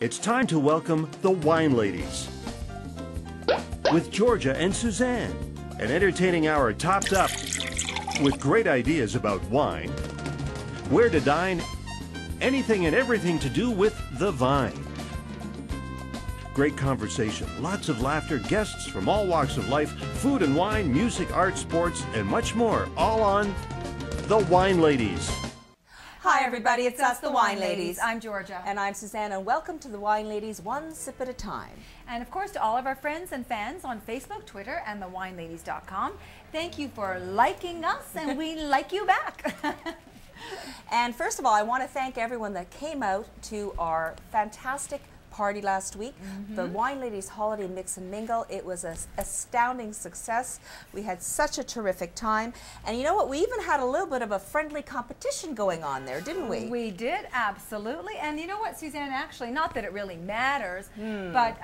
It's time to welcome the Wine Ladies with Georgia and Suzanne. An entertaining hour topped up with great ideas about wine, where to dine, anything and everything to do with the vine. Great conversation, lots of laughter, guests from all walks of life, food and wine, music, art, sports, and much more, all on the Wine Ladies. Hi everybody, it's us, the Wine Ladies. I'm Georgia. And I'm Suzanne, and welcome to the Wine Ladies, one sip at a time. And of course to all of our friends and fans on Facebook, Twitter, and thewineladies.com. Thank you for liking us, and we like you back. And first of all, I want to thank everyone that came out to our fantastic party last week, the Wine Ladies Holiday Mix and Mingle. It was an astounding success. We had such a terrific time. And you know what? We even had a little bit of a friendly competition going on there, didn't we? We did, absolutely. And you know what, Suzanne, actually, not that it really matters, but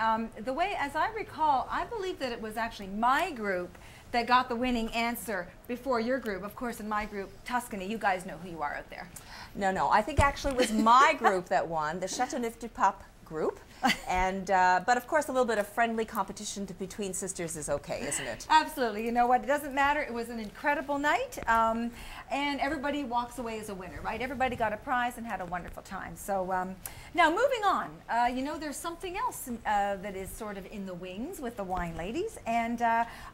the way, as I recall, I believe that it was actually my group that got the winning answer before your group. Of course, in my group, Tuscany, you guys know who you are out there. No, I think actually it was my group that won, the Chateauneuf-du-Pape group. And but of course a little bit of friendly competition between sisters is okay, isn't it? Absolutely. You know what, it doesn't matter. It was an incredible night, and everybody walks away as a winner, right? Everybody got a prize and had a wonderful time. So now moving on, you know, there's something else that is sort of in the wings with the Wine Ladies, and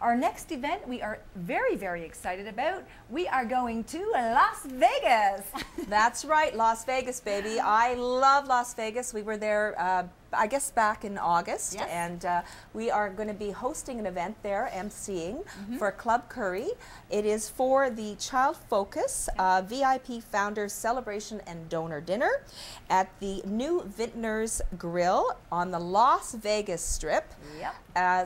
our next event we are very, very excited about. We are going to Las Vegas. That's right, Las Vegas, baby. I love Las Vegas. We were there I guess back in August, yes. And we are going to be hosting an event there, emceeing for Club Curry. It is for the Child Focus VIP Founders Celebration and Donor Dinner at the new Vintners Grill on the Las Vegas Strip. Yep.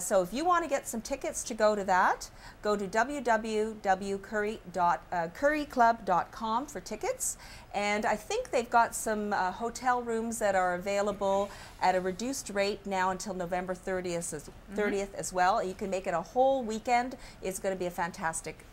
So if you want to get some tickets to go to that, go to www.curryclub.com for tickets. And I think they've got some hotel rooms that are available at a reduced rate now until November 30th as well. You can make it a whole weekend. It's going to be a fantastic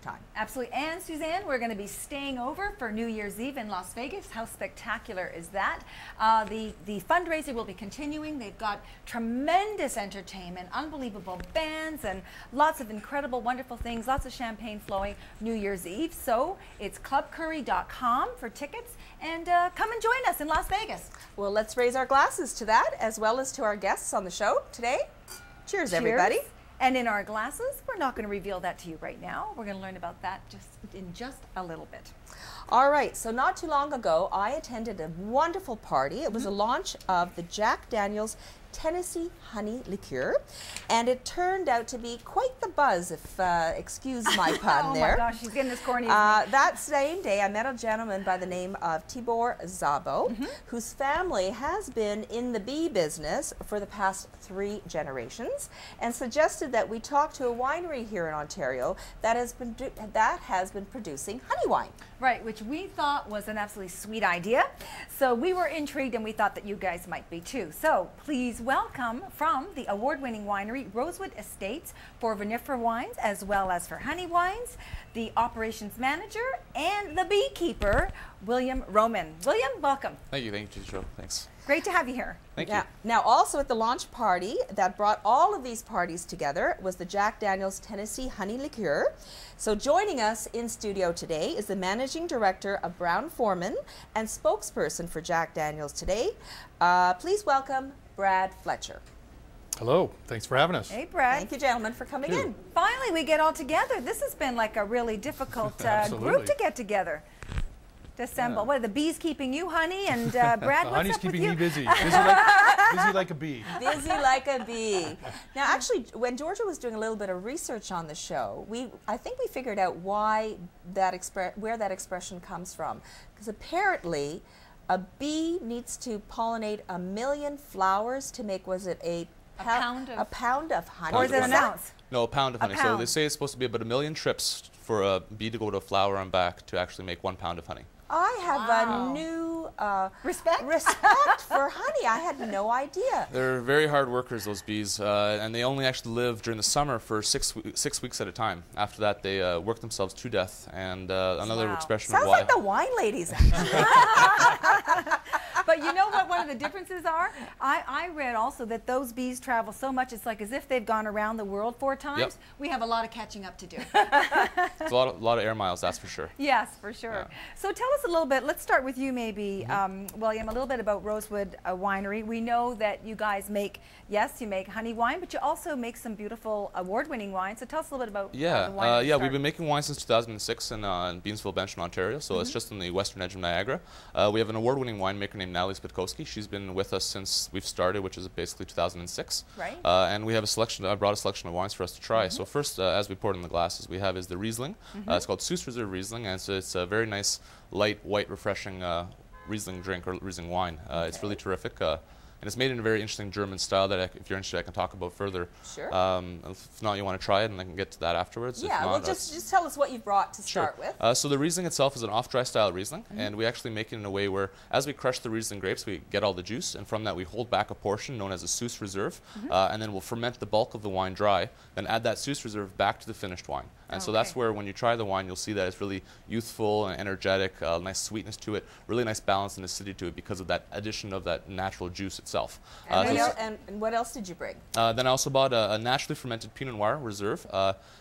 time. Absolutely. And Suzanne, we're going to be staying over for New Year's Eve in Las Vegas. How spectacular is that? The fundraiser will be continuing. They've got tremendous entertainment, unbelievable bands, and lots of incredible, wonderful things, lots of champagne flowing New Year's Eve. So it's clubcurry.com for tickets, and come and join us in Las Vegas. Well, let's raise our glasses to that, as well as to our guests on the show today. Cheers, everybody. And in our glasses, we're not going to reveal that to you right now. We're going to learn about that in just a little bit. All right, so not too long ago, I attended a wonderful party. It was a launch of the Jack Daniel's Tennessee Honey Liqueur, and it turned out to be quite the buzz, if excuse my pun there. Oh my gosh, she's getting this corny. That same day, I met a gentleman by the name of Tibor Szabo, whose family has been in the bee business for the past 3 generations, and suggested that we talk to a winery here in Ontario that has been producing honey wine. Right, which we thought was an absolutely sweet idea. So we were intrigued, and we thought that you guys might be too. So please welcome from the award-winning winery Rosewood Estates for vinifera wines as well as for honey wines, the operations manager and the beekeeper, William Roman. William, welcome. Thank you, Joe. Thanks. Great to have you here. Thank you. Now, also at the launch party that brought all of these parties together was the Jack Daniel's Tennessee Honey Liqueur. So joining us in studio today is the Managing Director of Brown-Forman and spokesperson for Jack Daniel's today. Please welcome Brad Fletcher. Hello, thanks for having us. Hey, Brad. Thank you, gentlemen, for coming in. Finally, we get all together. This has been like a really difficult group to get together. To assemble. What are the bees keeping you, honey? And Brad, what's honey's up with keeping you? me busy. Busy like a bee. Busy like a bee. Now, actually, when Georgia was doing a little bit of research on the show, I think we figured out why where that expression comes from. Because apparently, a bee needs to pollinate 1 million flowers to make, was it a pound of honey? Or is it an ounce? No, a pound of honey. Pound. So they say it's supposed to be about 1 million trips for a bee to go to a flower and back to actually make 1 pound of honey. I have a new respect for honey. I had no idea. They're very hard workers, those bees, and they only actually live during the summer for 6 weeks at a time. After that, they work themselves to death. And another expression Sounds of why. like the Wine Ladies, actually. But you know what one of the differences are? I read also that those bees travel so much, it's like as if they've gone around the world 4 times. Yep. We have a lot of catching up to do. It's a lot of air miles, that's for sure. Yes, for sure. Yeah. So tell us a little bit, let's start with you maybe, William, a little bit about Rosewood Winery. We know that you guys make, yes, you make honey wine, but you also make some beautiful award-winning wine. So tell us a little bit about the wine. Yeah, we've been making wine since 2006 in Beansville Bench in Ontario, so it's just on the western edge of Niagara. We have an award-winning winemaker named Natalie Spitkowski. She's been with us since we've started, which is basically 2006. Right. And we have a selection, I brought a selection of wines for us to try. So first, as we pour it in the glasses, we have is the Riesling. It's called Süß Reserve Riesling, and so it's a very nice, light, white, refreshing Riesling drink or Riesling wine. It's really terrific. And it's made in a very interesting German style that, if you're interested, I can talk about further. Sure. If not, you want to try it, and I can get to that afterwards. Yeah, well, just tell us what you've brought to start with. So the Riesling itself is an off-dry style Riesling, and we actually make it in a way where, as we crush the Riesling grapes, we get all the juice, and from that we hold back a portion known as a Süß Reserve, and then we'll ferment the bulk of the wine dry, then add that Süß Reserve back to the finished wine. And so that's where, when you try the wine, you'll see that it's really youthful and energetic, nice sweetness to it, really nice balance and acidity to it because of that addition of that natural juice itself. And what else did you bring? Then I also bought a naturally fermented Pinot Noir Reserve.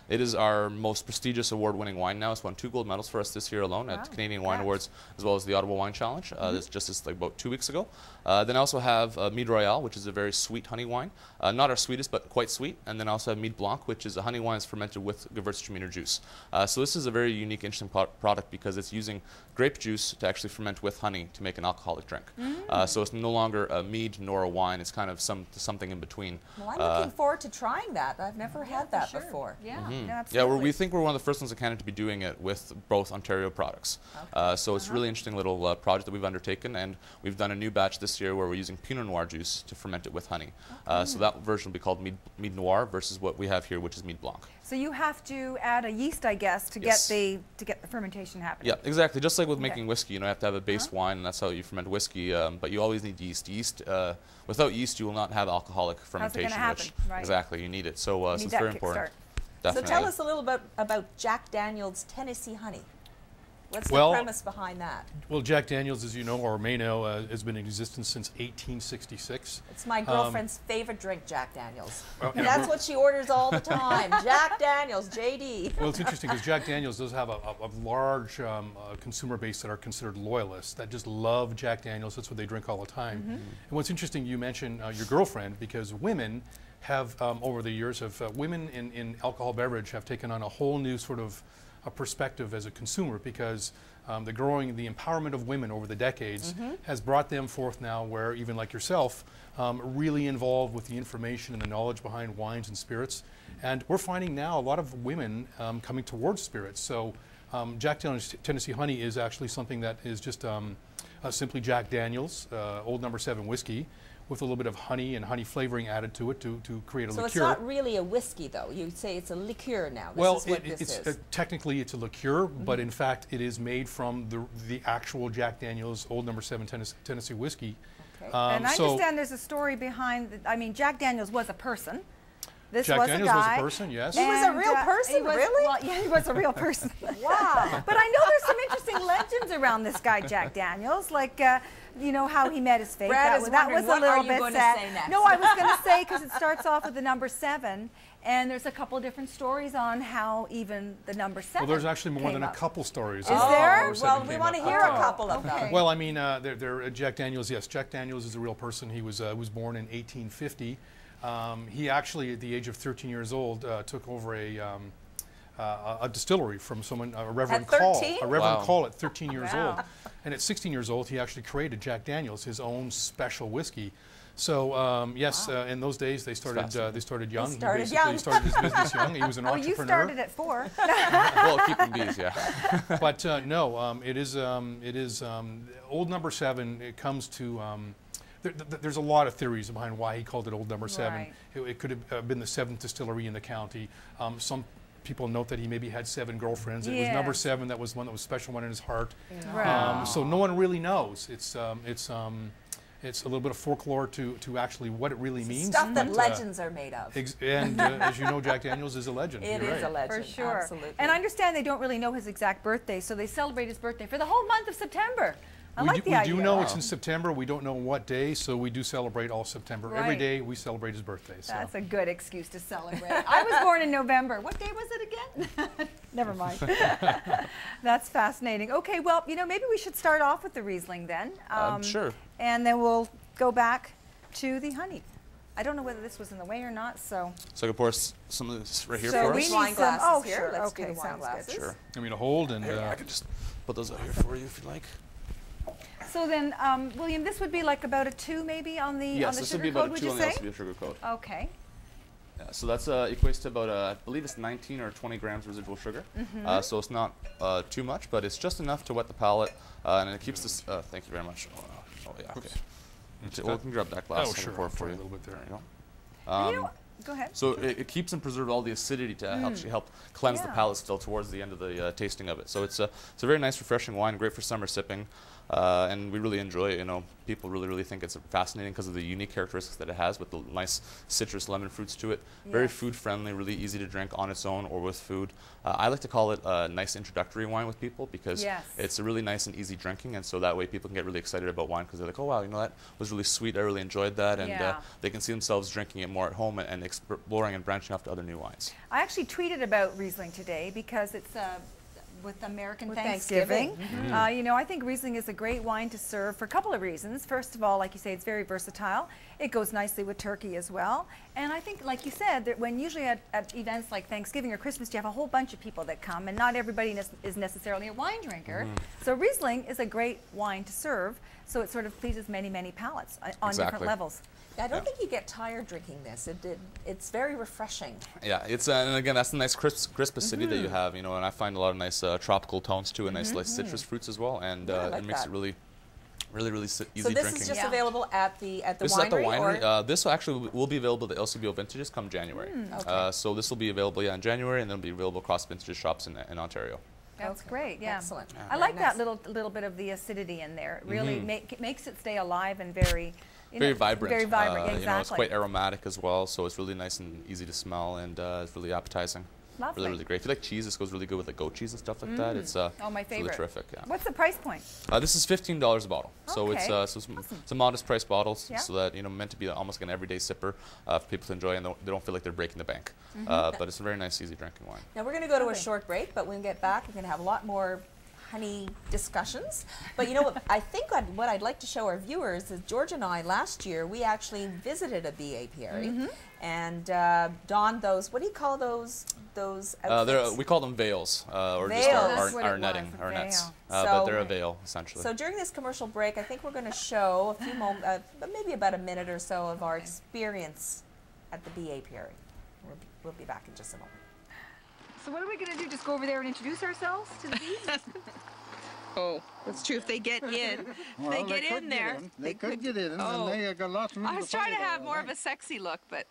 It is our most prestigious award-winning wine now. It's won 2 gold medals for us this year alone at the Canadian Wine Awards, as well as the Ottawa Wine Challenge. This just like about 2 weeks ago. Then I also have Mead Royal, which is a very sweet honey wine. Not our sweetest, but quite sweet. And then I also have Mead Blanc, which is a honey wine that's fermented with Gewürztraminer juice. So this is a very unique, interesting product because it's using grape juice to actually ferment with honey to make an alcoholic drink. So it's no longer a mead nor a wine. It's kind of something in between. Well, I'm looking forward to trying that. I've never had that before. Yeah, Yeah, absolutely. we think we're one of the first ones in Canada to be doing it with both Ontario products. So it's a really interesting little project that we've undertaken, and we've done a new batch this year where we're using Pinot Noir juice to ferment it with honey. So that version will be called Mead Noir versus what we have here, which is Mead Blanc. So you have to add a yeast, I guess, to get the fermentation happening. Yeah, exactly. Just like with making whiskey, you have to have a base wine, and that's how you ferment whiskey. But you always need yeast. Without yeast, you will not have alcoholic fermentation. How's it going to happen? Right. Exactly, you need it. So, it's very important. So Definitely. tell us a little bit about Jack Daniel's Tennessee Honey. What's the premise behind that? Well, Jack Daniel's, as you know or may know, has been in existence since 1866. It's my girlfriend's favorite drink, Jack Daniel's. That's what she orders all the time. Jack Daniel's, JD. Well, it's interesting because Jack Daniel's does have a large consumer base that are considered loyalists that just love Jack Daniel's. That's what they drink all the time. And what's interesting, you mentioned your girlfriend, because women have, over the years, women in alcohol beverage have taken on a whole new sort of a perspective as a consumer, because the empowerment of women over the decades has brought them forth now where, even like yourself, really involved with the information and the knowledge behind wines and spirits. And we're finding now a lot of women coming towards spirits. So Jack Daniel's Tennessee Honey is actually something that is just simply Jack Daniel's Old No. 7 whiskey, with a little bit of honey and honey flavoring added to it to create a liqueur. So it's not really a whiskey, though. You say it's a liqueur now. Technically it's a liqueur, but in fact it is made from the actual Jack Daniel's Old No. 7 Tennessee whiskey. Okay. And I understand there's a story behind, Jack Daniel's was a person. Jack Daniel's was a person, yes. He was a real person, really? Well, yeah, he was a real person. Wow. But I know there's some interesting legends around this guy, Jack Daniels, like, you know, how he met his fate. Brad that was a little bit sad. Say next? No, I was going to say, because it starts off with the number 7, and there's a couple different stories on how even the number 7 Well, there's actually more than a couple stories. Is there? Well, we want to hear a couple of them. Well, I mean, Jack Daniel's, yes, Jack Daniel's is a real person. He was born in 1850. He actually, at the age of 13 years old, took over a distillery from someone, a Reverend Call. A Reverend Call at 13 years old. And at 16 years old, he actually created Jack Daniel's, his own special whiskey. So yes, in those days they started young. He started his business young. He was an entrepreneur. You started at 4. Well, keeping bees, yeah. But no, it is Old No. 7. It comes to. There's a lot of theories behind why he called it Old No. 7. Right. It could have been the 7th distillery in the county. Some people note that he maybe had 7 girlfriends. It was number 7 that was one that was special one in his heart. Right. So no one really knows. It's a little bit of folklore to actually what it really means. Stuff that legends are made of. And as you know, Jack Daniel's is a legend. It is a legend, for sure. Absolutely. And I understand they don't really know his exact birthday, so they celebrate his birthday for the whole month of September. I like the we idea. do know it's in September. We don't know what day, so we do celebrate all September. Every Right. day we celebrate his birthday. So. That's a good excuse to celebrate. I was born in November. What day was it again? Never mind. That's fascinating. Okay, well, you know, maybe we should start off with the Riesling then. Sure. And then we'll go back to the honey. I don't know whether this was in the way or not, so. So I can pour some of this right here So for we us. need Wine some. glasses Oh, here. sure. Let's Okay, do the wine sounds good. glasses. Sure. I mean, to hold and. I can just put those out here for you if you like. So then, William, this would be like about a 2 maybe on the Yes, on the this would sugar be about code, a would 2 you on the say? LCBO sugar coat. Okay. Yeah, so that's equates to about, I believe it's 19 or 20 grams residual sugar. So it's not too much, but it's just enough to wet the palate, and it keeps this. Thank you very much. Oh yeah. Okay. Well, we can grab that glass. Oh, I can sure. pour it I'll for try you. a little bit there. There you go. And you know, go ahead. So it keeps and preserves all the acidity to actually help cleanse the Yeah. palate still towards the end of the tasting of it. So it's a very nice, refreshing wine, great for summer sipping, and we really enjoy it. You know, people really think it's fascinating because of the unique characteristics that it has with the nice citrus lemon fruits to it. Very Yes. food friendly, really easy to drink on its own or with food. I like to call it a nice introductory wine with people because Yes. it's a really nice and easy drinking, and so that way people can get really excited about wine because they're like, oh wow, you know, that was really sweet. I really enjoyed that, and Yeah. they can see themselves drinking it more at home and exploring and branching off to other new wines. I actually tweeted about Riesling today because it's with American With Thanksgiving. Thanksgiving. You know, I think Riesling is a great wine to serve for a couple of reasons. First of all, like you say, it's very versatile. It goes nicely with turkey as well. And I think, like you said, that when usually at events like Thanksgiving or Christmas, you have a whole bunch of people that come, and not everybody is necessarily a wine drinker. So Riesling is a great wine to serve, so it sort of pleases many, many palates on different Exactly. levels. I don't think you get tired drinking this. It's very refreshing. Yeah, it's and again that's the nice crisp acidity that you have, you know, and I find a lot of nice tropical tones too, and nice like citrus fruits as well, and Yeah, I like it makes that. it really easy So this drinking. is just Yeah. available at the This is winery? at the winery. Or? This actually will be available at the LCBO Vintages come January. Okay. So this will be available in January, and then it'll be available across vintage shops in Ontario. That's Okay. great, yeah. Excellent. I Very like nice. that little bit of the acidity in there. It really makes it stay alive and very, you Very know, vibrant. Very vibrant, You know, it's exactly. quite aromatic as well, so it's really nice and easy to smell, and it's really appetizing. Lovely. Really great. If you like cheese, this goes really good with like goat cheese and stuff like that. It's Oh, my it's really favorite. terrific. Yeah. What's the price point? This is $15 a bottle, so Okay. it's a modest price bottle, Yeah. so that meant to be almost like an everyday sipper for people to enjoy, and they don't feel like they're breaking the bank. But it's a very nice, easy drinking wine. Now we're going to go to a Lovely. short break, but when we get back, we're going to have a lot more honey discussions. But you know what? I think what I'd like to show our viewers is George and I last year we actually visited a BA apiary and donned those. What do you call those outfits? We call them veils, or Veils. just That's what our it netting, was, a our nets. veil. But So- they're a veil essentially. So during this commercial break, I think we're going to show a few maybe about a minute or so of our experience at the BA apiary. We'll be back in just a moment. So what are we going to do? Just go over there and introduce ourselves to the bees? Oh, that's true. If they get in, Well, they get could in there. They could get in, Oh. and they got lots of room I was trying to have more of a sexy look, but.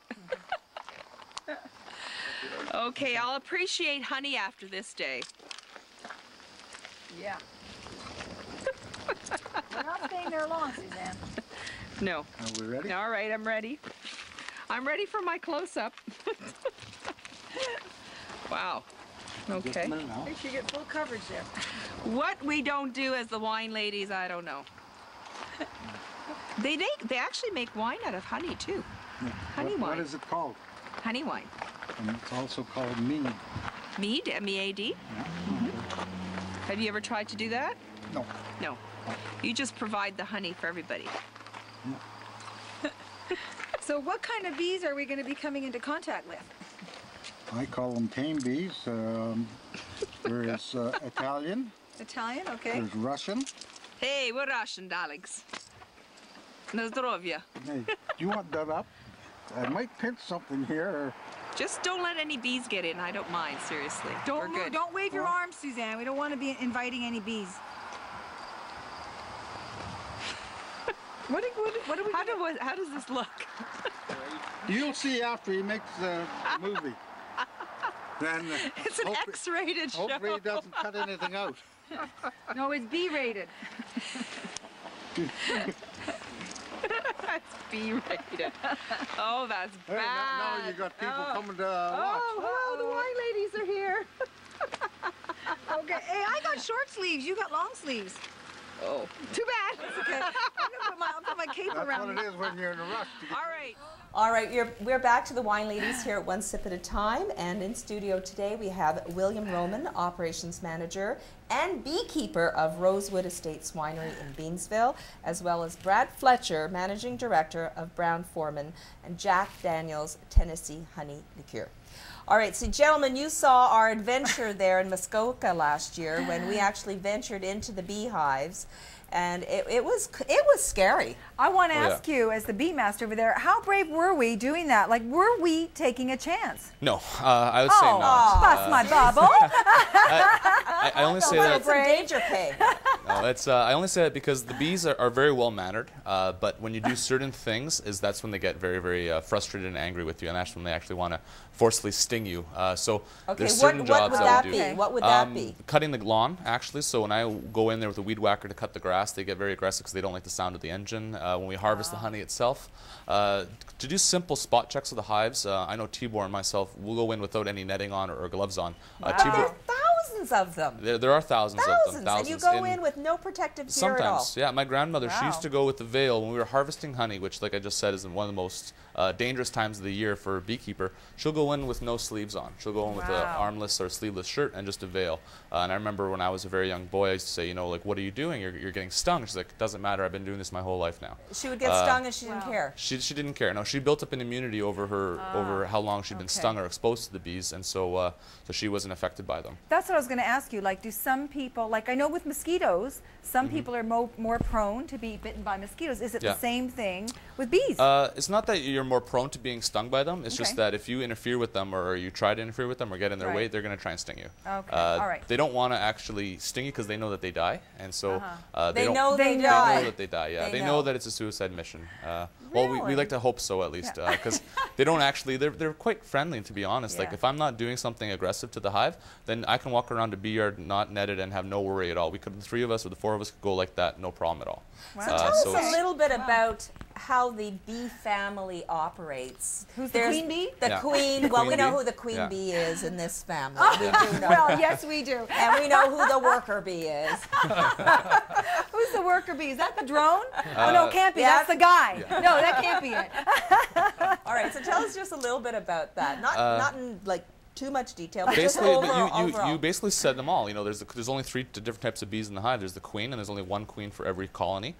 Okay, I'll appreciate honey after this day. Yeah. We're not staying there long, Suzanne. No. Are we ready? All right, I'm ready. I'm ready for my close-up. Wow. Just Okay. a minute now. Make sure you get full coverage there. What we don't do as the wine ladies, I don't know. They actually make wine out of honey too. Honey What wine. is it called? Honey wine. And it's also called mead. Mead, M-E-A-D. Have you ever tried to do that? No. No. You just provide the honey for everybody. So what kind of bees are we going to be coming into contact with? I call them tame bees. There's Italian. Italian, okay. There's Russian. Hey, we're Russian, darlings. Na zdrowie. Hey, do you want that up? I might pinch something here. Or Just don't let any bees get in. I don't mind, seriously. Don't we're good. don't wave your arms, Suzanne. We don't want to be inviting any bees. What do we How does this look? you'll see after he makes the movie. Then It's an X-rated show. hopefully he doesn't cut anything out. No, it's B-rated. That's B-rated. Oh, that's Hey, bad. now you got people Oh. coming to watch. Oh, the wine ladies are here. Okay. Hey, I got short sleeves. You got long sleeves. Oh, too bad. Okay. I'll put my cape That's around what me. it is when you're in a rush to get. All right. All right, we're back to the Wine Ladies here at One Sip at a Time, and in studio today we have William Roman, Operations Manager and Beekeeper of Rosewood Estates Winery in Beansville, as well as Brad Fletcher, Managing Director of Brown-Forman, and Jack Daniels, Tennessee Honey Liqueur. All right, so gentlemen, you saw our adventure there in Muskoka last year when we actually ventured into the beehives. And it was scary. I want to ask you, as the bee master over there, how brave were we doing that? Like, were we taking a chance? No, I would say not. Bust my bubble. I only say that. It's some danger pay. No, it's, I only say that because the bees are very well mannered, but when you do certain things, that's when they get very, very frustrated and angry with you, and that's when they actually want to forcefully sting you. So there's certain jobs what would that that we be? do. What would that be? Cutting the lawn, actually. So when I go in there with a weed whacker to cut the grass, they get very aggressive because they don't like the sound of the engine. When we harvest the honey itself, to do simple spot checks of the hives, I know Tibor and myself will go in without any netting on or gloves on. There are thousands of them. There are thousands of them. And you go in with no protective gear at all. Sometimes, yeah. My grandmother, she used to go with the veil when we were harvesting honey, which, like I just said, is one of the most dangerous times of the year for a beekeeper. She'll go in with no sleeves on. She'll go in with an armless or sleeveless shirt and just a veil. And I remember when I was a very young boy, I used to say, you know, like, what are you doing? You're getting stung. She's like, it doesn't matter. I've been doing this my whole life now. She would get stung and she didn't care. She didn't care. No, she built up an immunity over how long she'd been stung or exposed to the bees, and so she wasn't affected by them. That's what I was going to ask you. Like, do some people, like I know with mosquitoes, some people are more prone to be bitten by mosquitoes. Is it the same thing with bees? It's not that you're more prone to being stung by them. It's just that if you interfere with them or you try to interfere with them or get in their way, they're going to try and sting you. Okay. All right. They don't want to actually sting you because they know that they die, and so They know they die. know that they die. Yeah, they know that it's a suicide mission. Well, we like to hope so, at least, because they don't actually. They're quite friendly, to be honest. Like, if I'm not doing something aggressive to the hive, then I can walk around a bee yard not netted and have no worry at all. The three of us or the four of us could go like that, no problem at all. Wow. So tell us a little bit about how the bee family operates. Who's the queen bee? The queen. Well, we know who the queen bee is in this family. We do know. Well, yes, we do. And we know who the worker bee is. Who's the worker bee? Is that the drone? Oh, no, it can't be. That's the guy. No, that can't be it. All right, so tell us just a little bit about that. Not in, like, too much detail, but basically, just overall. you basically said them all. You know, there's only three different types of bees in the hive. There's the queen, and there's only one queen for every colony.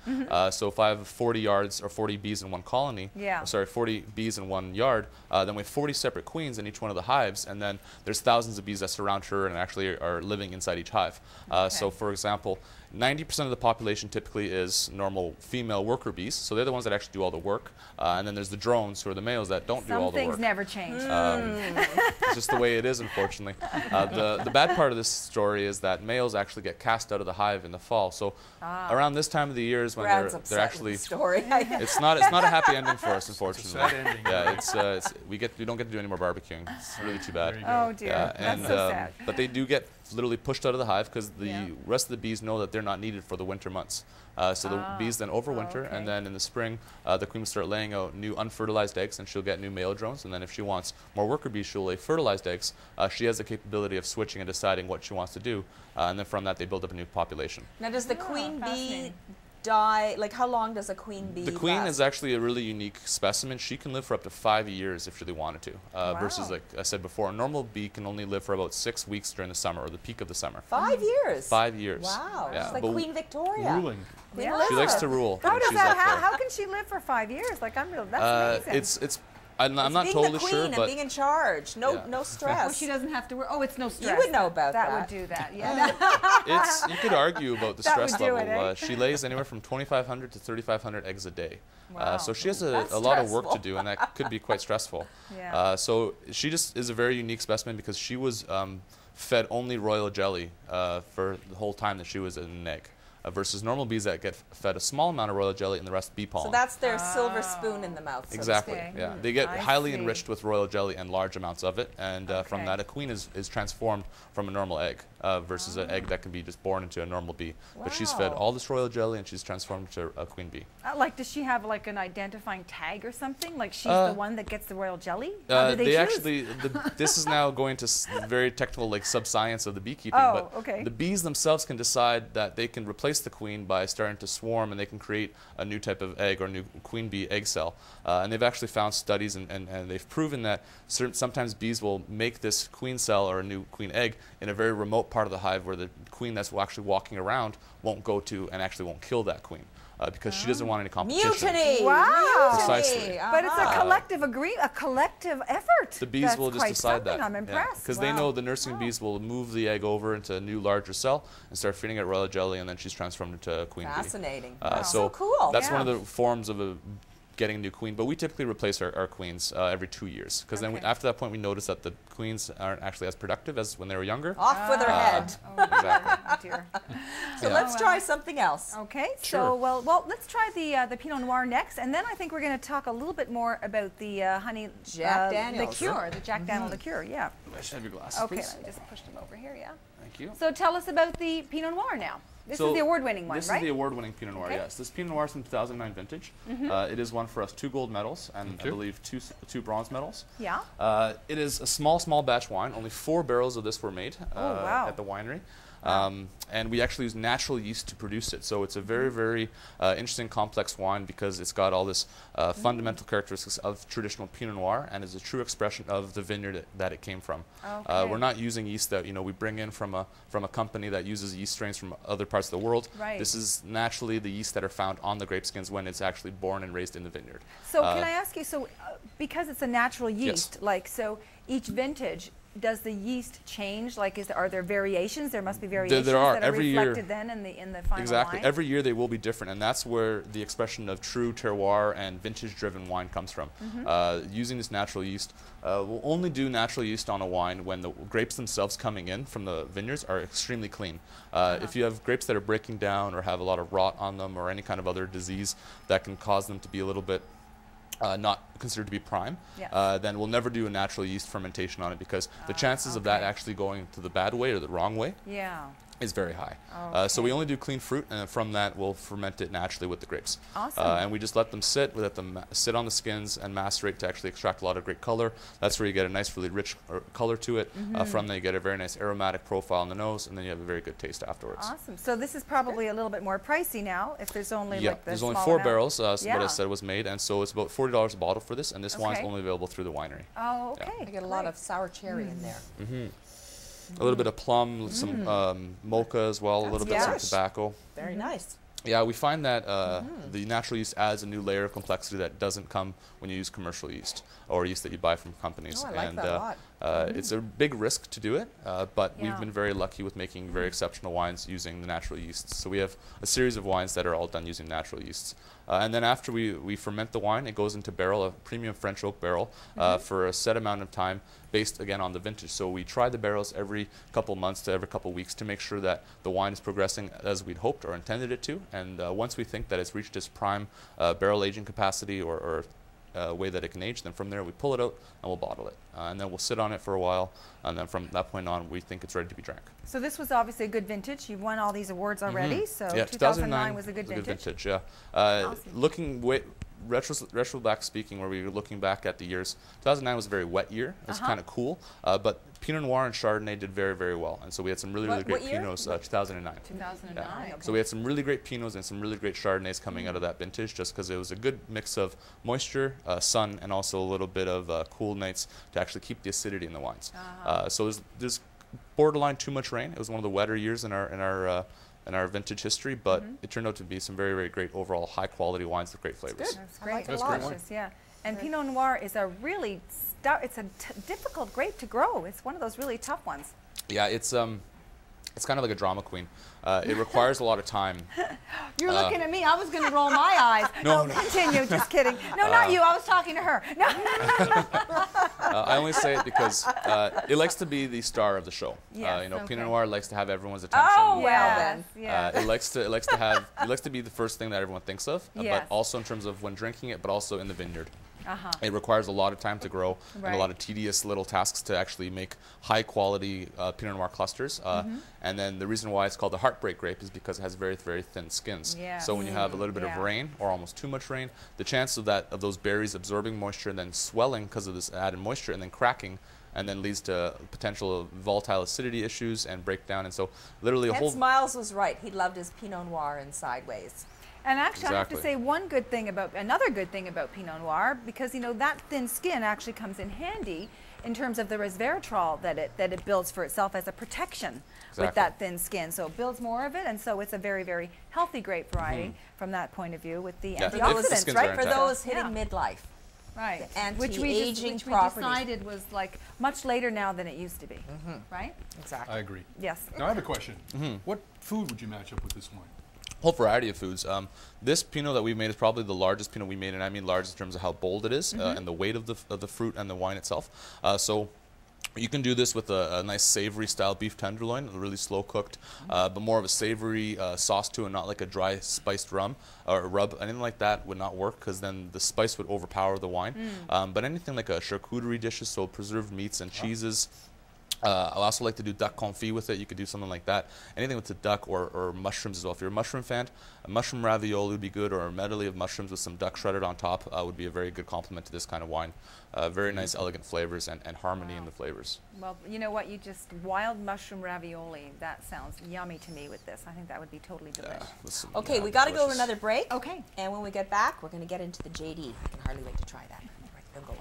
So if I have 40 yards or 40 bees in one colony, 40 bees in one yard, then we have 40 separate queens in each one of the hives, and then there's thousands of bees that surround her and actually are living inside each hive. So, for example, 90% of the population typically is normal female worker bees, so they're the ones that actually do all the work. And then there's the drones, who are the males that don't do all the work. Some things never change. It's just the way it is, unfortunately. The bad part of this story is that males actually get cast out of the hive in the fall. So around this time of the year is when they're actually. Story. It's not a happy ending for us, unfortunately. It's a sad ending. Yeah, we don't get to do any more barbecuing. It's really too bad. Oh dear, that's so sad. But they do get literally pushed out of the hive because the rest of the bees know that they're not needed for the winter months. So the bees then overwinter, and then in the spring, the queen will start laying out new unfertilized eggs, and she'll get new male drones. And then if she wants more worker bees, she'll lay fertilized eggs. She has the capability of switching and deciding what she wants to do, and then from that they build up a new population. Now, does the queen bee die? Like, how long does a queen bee The queen last? is actually a really unique specimen. She can live for up to 5 years if she really wanted to, versus, like I said before, a normal bee can only live for about 6 weeks during the summer, or the peak of the summer. 5 years? 5 years. Wow. Yeah. She's like Queen Victoria. Ruling. She likes to rule. How does she's that? up there. How can she live for 5 years? Like, that's amazing. I'm not being totally the queen sure, and but being in charge. No stress. Oh, she doesn't have to work. Oh, it's no stress. You would know about that. That would do that. Yeah. you could argue about the That stress would do level. it, eh? She lays anywhere from 2,500 to 3,500 eggs a day. Wow. So she has a That's lot of work to stressful. do, and that could be quite stressful. Yeah. So she just is a very unique specimen because she was fed only royal jelly for the whole time that she was in an egg. Versus normal bees that get fed a small amount of royal jelly and the rest bee pollen. So that's their silver spoon in the mouth. So Exactly. To speak. Yeah, they get highly see. enriched with royal jelly and large amounts of it, and from that, a queen is transformed from a normal egg versus an egg that can be just born into a normal bee. But she's fed all this royal jelly, and she's transformed into a queen bee. Like, does she have like an identifying tag or something? Like, she's the one that gets the royal jelly? How do they choose? Actually, this is now going to very technical, like sub-science of the beekeeping. Oh, but okay. the bees themselves can decide that they can replace replace the queen by starting to swarm, and they can create a new type of egg or new queen bee egg cell. And they've actually found studies, and they've proven that sometimes bees will make this queen cell or a new queen egg in a very remote part of the hive where the queen that's actually walking around won't go to and actually won't kill that queen. Because she doesn't want any competition. Mutiny! Wow! Precisely. But it's a collective a collective effort. The bees will just decide that. I'm impressed. Because they know the nursing bees will move the egg over into a new larger cell and start feeding it royal jelly, and then she's transformed into a queen bee. Fascinating. So cool. That's one of the forms of getting a new queen, but we typically replace our queens every 2 years, because then after that point we notice that the queens aren't actually as productive as when they were younger. Off with their head. Exactly. Oh, dear. So let's try something else. Okay, Sure. so well, let's try the Pinot Noir next, and then I think we're going to talk a little bit more about the honey Jack Daniels. liqueur, the Jack Daniel liqueur. Yeah. I should have your glasses, Okay, please. let me just push them over here. Yeah. Thank you. So tell us about the Pinot Noir now. This is the award-winning one, This right? is the award-winning Pinot Noir, Okay. yes. This Pinot Noir is from 2009 vintage. It is won for us 2 gold medals and I believe two bronze medals. Yeah. It is a small batch wine. Only 4 barrels of this were made wow. at the winery. And we actually use natural yeast to produce it. So it's a very, very interesting, complex wine because it's got all this fundamental characteristics of traditional Pinot Noir and is a true expression of the vineyard that it came from. Okay. We're not using yeast that we bring in from a company that uses yeast strains from other parts of the world. Right. This is naturally the yeast that are found on the grape skins when it's actually born and raised in the vineyard. So can I ask you, so because it's a natural yeast, like so each vintage, does the yeast change? Like, are there variations? There must be variations there are. that are Every year. reflected then in the final Exactly. wine? Every year they will be different, and that's where the expression of true terroir and vintage-driven wine comes from. Using this natural yeast, we'll only do natural yeast on a wine when the grapes themselves coming in from the vineyards are extremely clean. If you have grapes that are breaking down or have a lot of rot on them or any kind of other disease that can cause them to be a little bit not considered to be prime, then we'll never do a natural yeast fermentation on it because the chances of that actually going to the bad way or the wrong way is very high. So we only do clean fruit, and from that we'll ferment it naturally with the grapes. Awesome. And we just let them sit. We let them sit on the skins and macerate to actually extract a lot of great color. That's where you get a nice, really rich color to it. From there you get a very nice aromatic profile in the nose, and then you have a very good taste afterwards. Awesome. So this is probably a little bit more pricey now if there's only like the there's only small 4 amount. barrels, what I said was made, and so it's about $40 a bottle for this, and this wine's only available through the winery. Oh, okay. I get a lot of sour cherry in there. A little bit of plum, some mocha as well, a little bit of some tobacco. Very nice. Yeah, we find that the natural yeast adds a new layer of complexity that doesn't come when you use commercial yeast or yeast that you buy from companies. Oh, I like that a lot. It's a big risk to do it, but we've been very lucky with making very exceptional wines using the natural yeasts. So we have a series of wines that are all done using natural yeasts. And then after we ferment the wine, it goes into barrel, a premium French oak barrel, for a set amount of time based, again, on the vintage. So we try the barrels every couple months to every couple weeks to make sure that the wine is progressing as we'd hoped or intended it to. And once we think that it's reached its prime barrel aging capacity or way that it can age, then from there we pull it out and we'll bottle it. And then we'll sit on it for a while, and then from that point on we think it's ready to be drank. So this was obviously a good vintage. You've won all these awards already, so Yeah, 2009 was a good vintage. Yeah. Awesome. Looking retro back speaking, where we were looking back at the years, 2009 was a very wet year. It was kind of cool, but Pinot Noir and Chardonnay did very, very well, and so we had some really great Pinots. 2009. 2009. Yeah. Okay. So we had some really great Pinots and some really great Chardonnays coming out of that vintage, just because it was a good mix of moisture, sun, and also a little bit of cool nights to actually keep the acidity in the wines. So there's borderline too much rain. It was one of the wetter years in our vintage history, but it turned out to be some very, very great overall high quality wines with great flavors. That's great. like it a It's lot. delicious, yeah. And Pinot Noir is a really difficult grape to grow. It's one of those really tough ones. Yeah, it's kind of like a drama queen. It requires a lot of time. You're looking at me. I was going to roll my eyes. No. Continue. Just kidding. No, not you. I was talking to her. No. I only say it because it likes to be the star of the show. Yes, Pinot Noir likes to have everyone's attention. Oh, well then. Yeah. It likes to be the first thing that everyone thinks of, but also in terms of when drinking it, but also in the vineyard. It requires a lot of time to grow and a lot of tedious little tasks to actually make high quality Pinot Noir clusters. And then the reason why it's called the heartbreak grape is because it has very, very thin skins. Yes. So when you have a little bit of rain or almost too much rain, the chance of those berries absorbing moisture and then swelling because of this added moisture and then cracking and then leads to potential volatile acidity issues and breakdown. And so literally a whole... Hence Miles was right. He loved his Pinot Noir in Sideways. And actually, I have to Exactly. say another good thing about Pinot Noir, because you know that thin skin actually comes in handy in terms of the resveratrol that it builds for itself as a protection with Exactly. that thin skin. So it builds more of it, and so it's a very, very healthy grape variety from that point of view with the Yeah, if the antioxidants, skins right? are For intact. those hitting Yeah. midlife. Right. The Which anti-aging we properties. decided was like much later now than it used to be, right? Exactly. I agree. Yes. Now I have a question. What food would you match up with this wine? Whole variety of foods. This Pinot that we made is probably the largest Pinot we made, and I mean large in terms of how bold it is and the weight of the fruit and the wine itself. So you can do this with a nice savory style beef tenderloin, really slow cooked, but more of a savory sauce to it, not like a dry spiced rum or rub. Anything like that would not work because then the spice would overpower the wine. But anything like a charcuterie dishes, so preserved meats and cheeses. I also like to do duck confit with it. You could do something like that. Anything with the duck or mushrooms as well. If you're a mushroom fan, a mushroom ravioli would be good, or a medley of mushrooms with some duck shredded on top would be a very good complement to this kind of wine. Very nice, elegant flavors and harmony in the flavors. Well, you know what? You just wild mushroom ravioli. That sounds yummy to me with this. I think that would be totally delicious. Okay, Yeah, we got to go to delicious. another break. Okay. And when we get back, we're going to get into the JD. I can hardly wait to try that. All right, we'll go.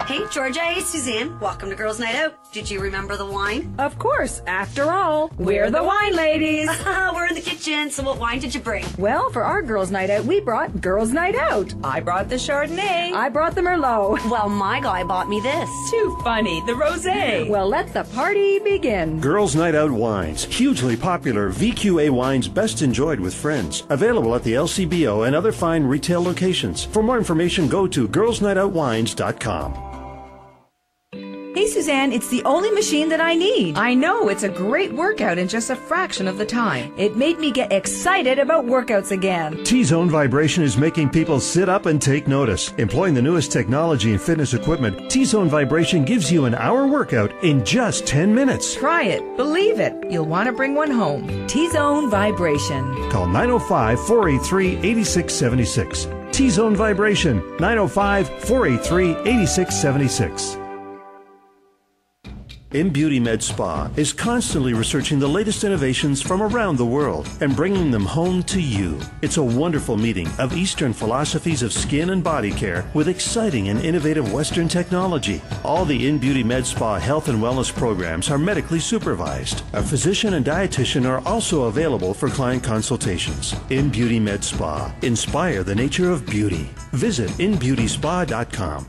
Hey, Georgia. Hey, Suzanne. Welcome to Girls Night Out. Did you remember the wine? Of course, after all, we're the wine ladies. We're in the kitchen, so what wine did you bring? Well, for our girls' night out, we brought Girls' Night Out. I brought the Chardonnay. I brought the Merlot. Well, my guy bought me this. Too funny, the Rosé. Well, let the party begin. Girls Night Out Wines. Hugely popular VQA wines best enjoyed with friends. Available at the LCBO and other fine retail locations. For more information, go to girlsnightoutwines.com. Hey, Suzanne, it's the only machine that I need. I know, it's a great workout in just a fraction of the time. It made me get excited about workouts again. T-Zone Vibration is making people sit up and take notice. Employing the newest technology and fitness equipment, T-Zone Vibration gives you an hour workout in just 10 minutes. Try it. Believe it. You'll want to bring one home. T-Zone Vibration. Call 905-483-8676. T-Zone Vibration, 905-483-8676. In Beauty Med Spa is constantly researching the latest innovations from around the world and bringing them home to you. It's a wonderful meeting of Eastern philosophies of skin and body care with exciting and innovative Western technology. All the In Beauty Med Spa health and wellness programs are medically supervised. A physician and dietitian are also available for client consultations. In Beauty Med Spa. Inspire the nature of beauty. Visit inbeautyspa.com.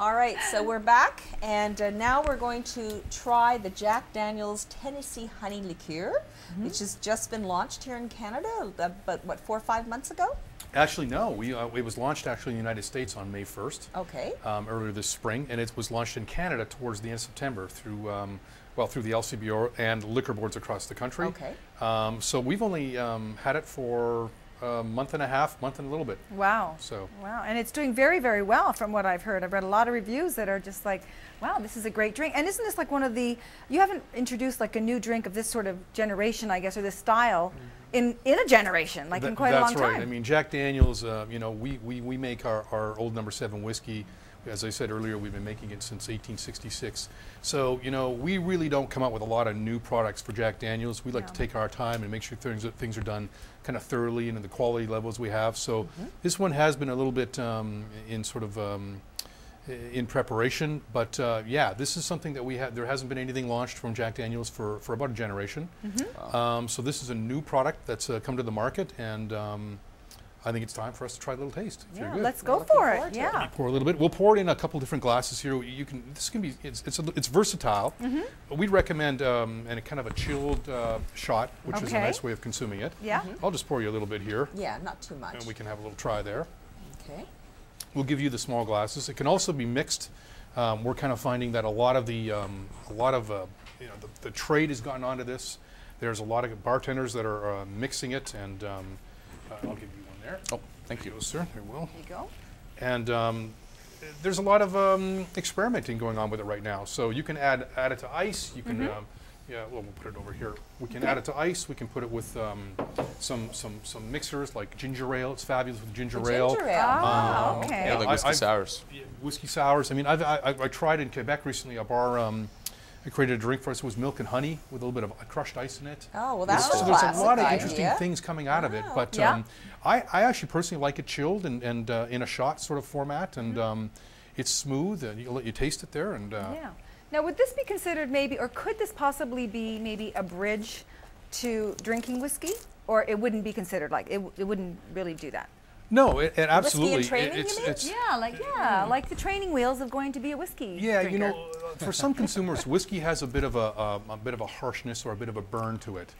All right, so we're back, and now we're going to try the Jack Daniel's Tennessee Honey Liqueur, which has just been launched here in Canada, about, what, 4 or 5 months ago? Actually, no. It was launched actually in the United States on May 1st. Okay. Earlier this spring, and it was launched in Canada towards the end of September through through the LCBO and liquor boards across the country. Okay. So we've only had it for a month and a little bit. Wow. So. Wow, and it's doing very, very well from what I've heard. I've read a lot of reviews that are just like, wow, this is a great drink. And isn't this like one of the, you haven't introduced like a new drink of this sort of generation, I guess, or this style in a generation, like in quite a long time. That's right. I mean, Jack Daniel's, you know, we make our old No. 7 whiskey. As I said earlier, we've been making it since 1866. So, you know, we really don't come out with a lot of new products for Jack Daniel's. We like to take our time and make sure things are done kind of thoroughly and in the quality levels we have. So this one has been a little bit in sort of in preparation, but yeah, this is something that we have. There hasn't been anything launched from Jack Daniel's for about a generation. So this is a new product that's come to the market, and I think it's time for us to try a little taste. Yeah, let's go for it. Yeah. Pour a little bit. We'll pour it in a couple different glasses here. You can. This can be. It's versatile. We'd recommend and a kind of a chilled shot, which is a nice way of consuming it. Yeah. I'll just pour you a little bit here. Yeah, not too much. And we can have a little try there. Okay. We'll give you the small glasses. It can also be mixed. We're kind of finding that a lot of the trade has gotten onto this. There's a lot of bartenders that are mixing it, and I'll give you one there. Oh, thank you. There you go, sir. There we will. There you go. And there's a lot of experimenting going on with it right now. So you can add it to ice. You can Yeah, well, we'll put it over here. We can add it to ice. We can put it with some mixers like ginger ale. It's fabulous with ginger ale. Ginger ale. Okay. Yeah, like whiskey sours. Yeah, whiskey sours. I mean, I tried in Quebec recently a bar. I created a drink for us. It was milk and honey with a little bit of crushed ice in it. Oh, well, that's So a there's classic a lot of idea. interesting things coming out of it. But Yeah. I actually personally like it chilled and in a shot sort of format, and it's smooth. And you taste it there. And Yeah. Now, would this be considered maybe, or could this possibly be maybe a bridge to drinking whiskey? Or it wouldn't be considered like, it wouldn't really do that? no, it absolutely. training, you mean? Like the training wheels of going to be a whiskey Yeah, drinker. you know, for some consumers, whiskey has a bit of a harshness or a bit of a burn to it.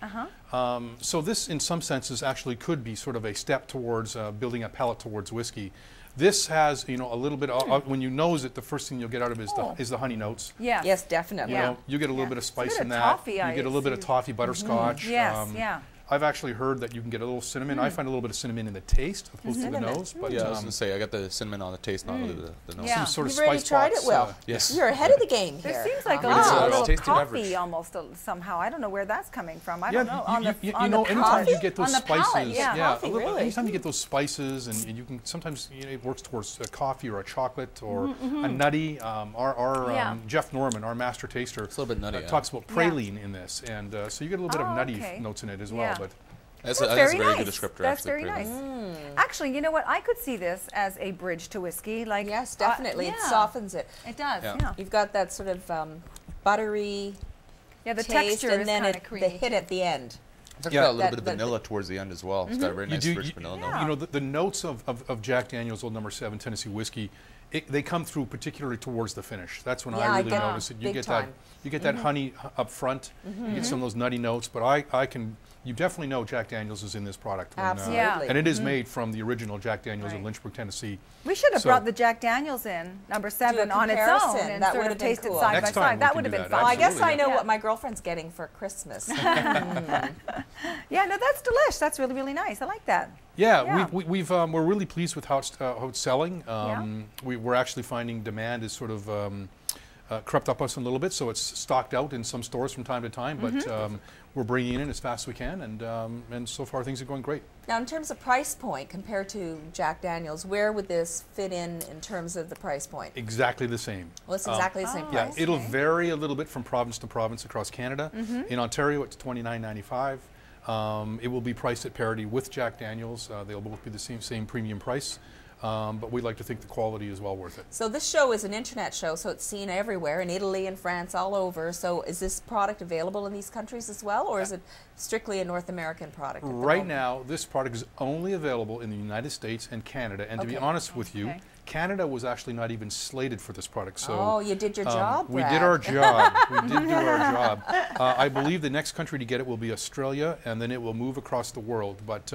So this, in some senses, actually could be sort of a step towards building a palate towards whiskey. This has, you know, a little bit of, when you nose it, the first thing you'll get out of it is the honey notes. Yeah. Yes, definitely. You know, you get a little bit of spice bit in of that. toffee, You I get a little bit of see. toffee butterscotch. Yes, yeah. I've actually heard that you can get a little cinnamon. I find a little bit of cinnamon in the taste opposed to the nose. But Yeah, I was going to say, I got the cinnamon on the taste, not really the nose. Yeah. some sort of You've already spice tried box, it, Will. Yes. You're ahead of the game There here. seems like a But it's a little tasty coffee beverage. almost somehow. I don't know where that's coming from. I Yeah, don't know. On the you know, anytime you get those on the palate, spices, yeah. Coffee, a little, really. anytime you get those spices, and you can sometimes, you know, it works towards a coffee or a chocolate or a nutty. Yeah. Jeff Norman, our master taster, It's a little bit nutty, yeah. talks about praline in this, and so you get a little bit of nutty okay. notes in it as well. Yeah. But That's That's a very very nice. good descriptor. That's actually, very praline. nice. Actually, you know what? I could see this as a bridge to whiskey. Like Yes, definitely. It yeah. softens it. It does. Yeah. Yeah. You've got that sort of buttery Yeah. The taste, texture and is then kind of the creamy. hit at the end. It's actually Yeah. got a little That- bit of that- vanilla towards the end as well. It's got a very nice rich vanilla note. You know, the notes of Jack Daniel's Old No. 7 Tennessee whiskey, they come through particularly towards the finish. That's when Yeah, I I really get it notice it. You big get time. that honey up front. You get some of those nutty notes, but you definitely know Jack Daniel's is in this product. When, Absolutely. Yeah. and it is made from the original Jack Daniel's in Right. Lynchburg, Tennessee. We should have So- brought the Jack Daniels in, number 7, on its own, comparison. and That sort would of have been tasted cool. side Next by time side. we That can would have do been that, fun. Well, I guess Absolutely. I know Yeah. what my girlfriend's getting for Christmas. Yeah, no, that's delish. That's really, really nice. I like that. Yeah, Yeah. we're really pleased with how it's selling. Yeah. We're actually finding demand is sort of crept up us a little bit, so it's stocked out in some stores from time to time. But we're bringing it in as fast as we can, and so far things are going great. Now, in terms of price point compared to Jack Daniel's, where would this fit in terms of the price point? Exactly the same. Well, it's exactly the same Yeah, price. it'll vary a little bit from province to province across Canada. In Ontario, it's $29.95. It will be priced at parity with Jack Daniel's. They'll both be the same premium price, but we'd like to think the quality is well worth it. So this show is an internet show, so it's seen everywhere, in Italy and France, all over. So is this product available in these countries as well, or is it strictly a North American product at the Right moment? now, this product is only available in the United States and Canada. And to be honest with you, Okay. Canada was actually not even slated for this product. So Oh, you did your job, we Brad. did our job. We did do our job. I believe the next country to get it will be Australia, and then it will move across the world. But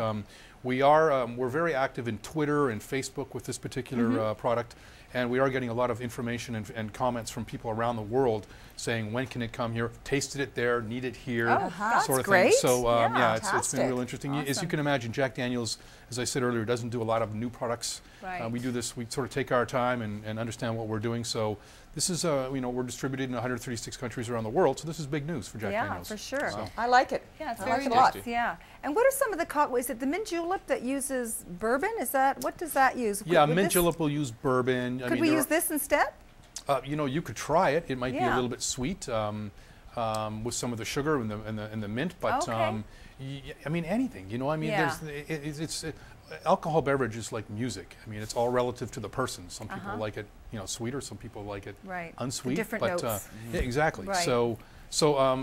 we're very active in Twitter and Facebook with this particular product. And we are getting a lot of information and comments from people around the world saying, when can it come here? Tasted it there, need it here, that's sort of great. thing. So Yeah, it's been fantastic. real interesting. As you can imagine, Jack Daniel's, as I said earlier, doesn't do a lot of new products. Right. We do this, we sort of take our time and understand what we're doing. So this is, we're distributed in 136 countries around the world. So this is big news for Jack Yeah, Daniel's. for sure. So- I like it. Yeah, it's I very like it a lot. nice. Yeah. And what are some of the cocktails? Is it the mint julep that uses bourbon? What does that use? Yeah, Would mint this- julep will use bourbon. Could we use this instead? You could try it. It might be a Yeah. little bit sweet with some of the sugar and the mint, but Okay. I mean anything. Yeah. It's alcohol beverage is like music. I mean, it's all relative to the person. Some people like it, sweeter. Some people like it Right. The unsweet. different but notes. yeah, exactly. Right. So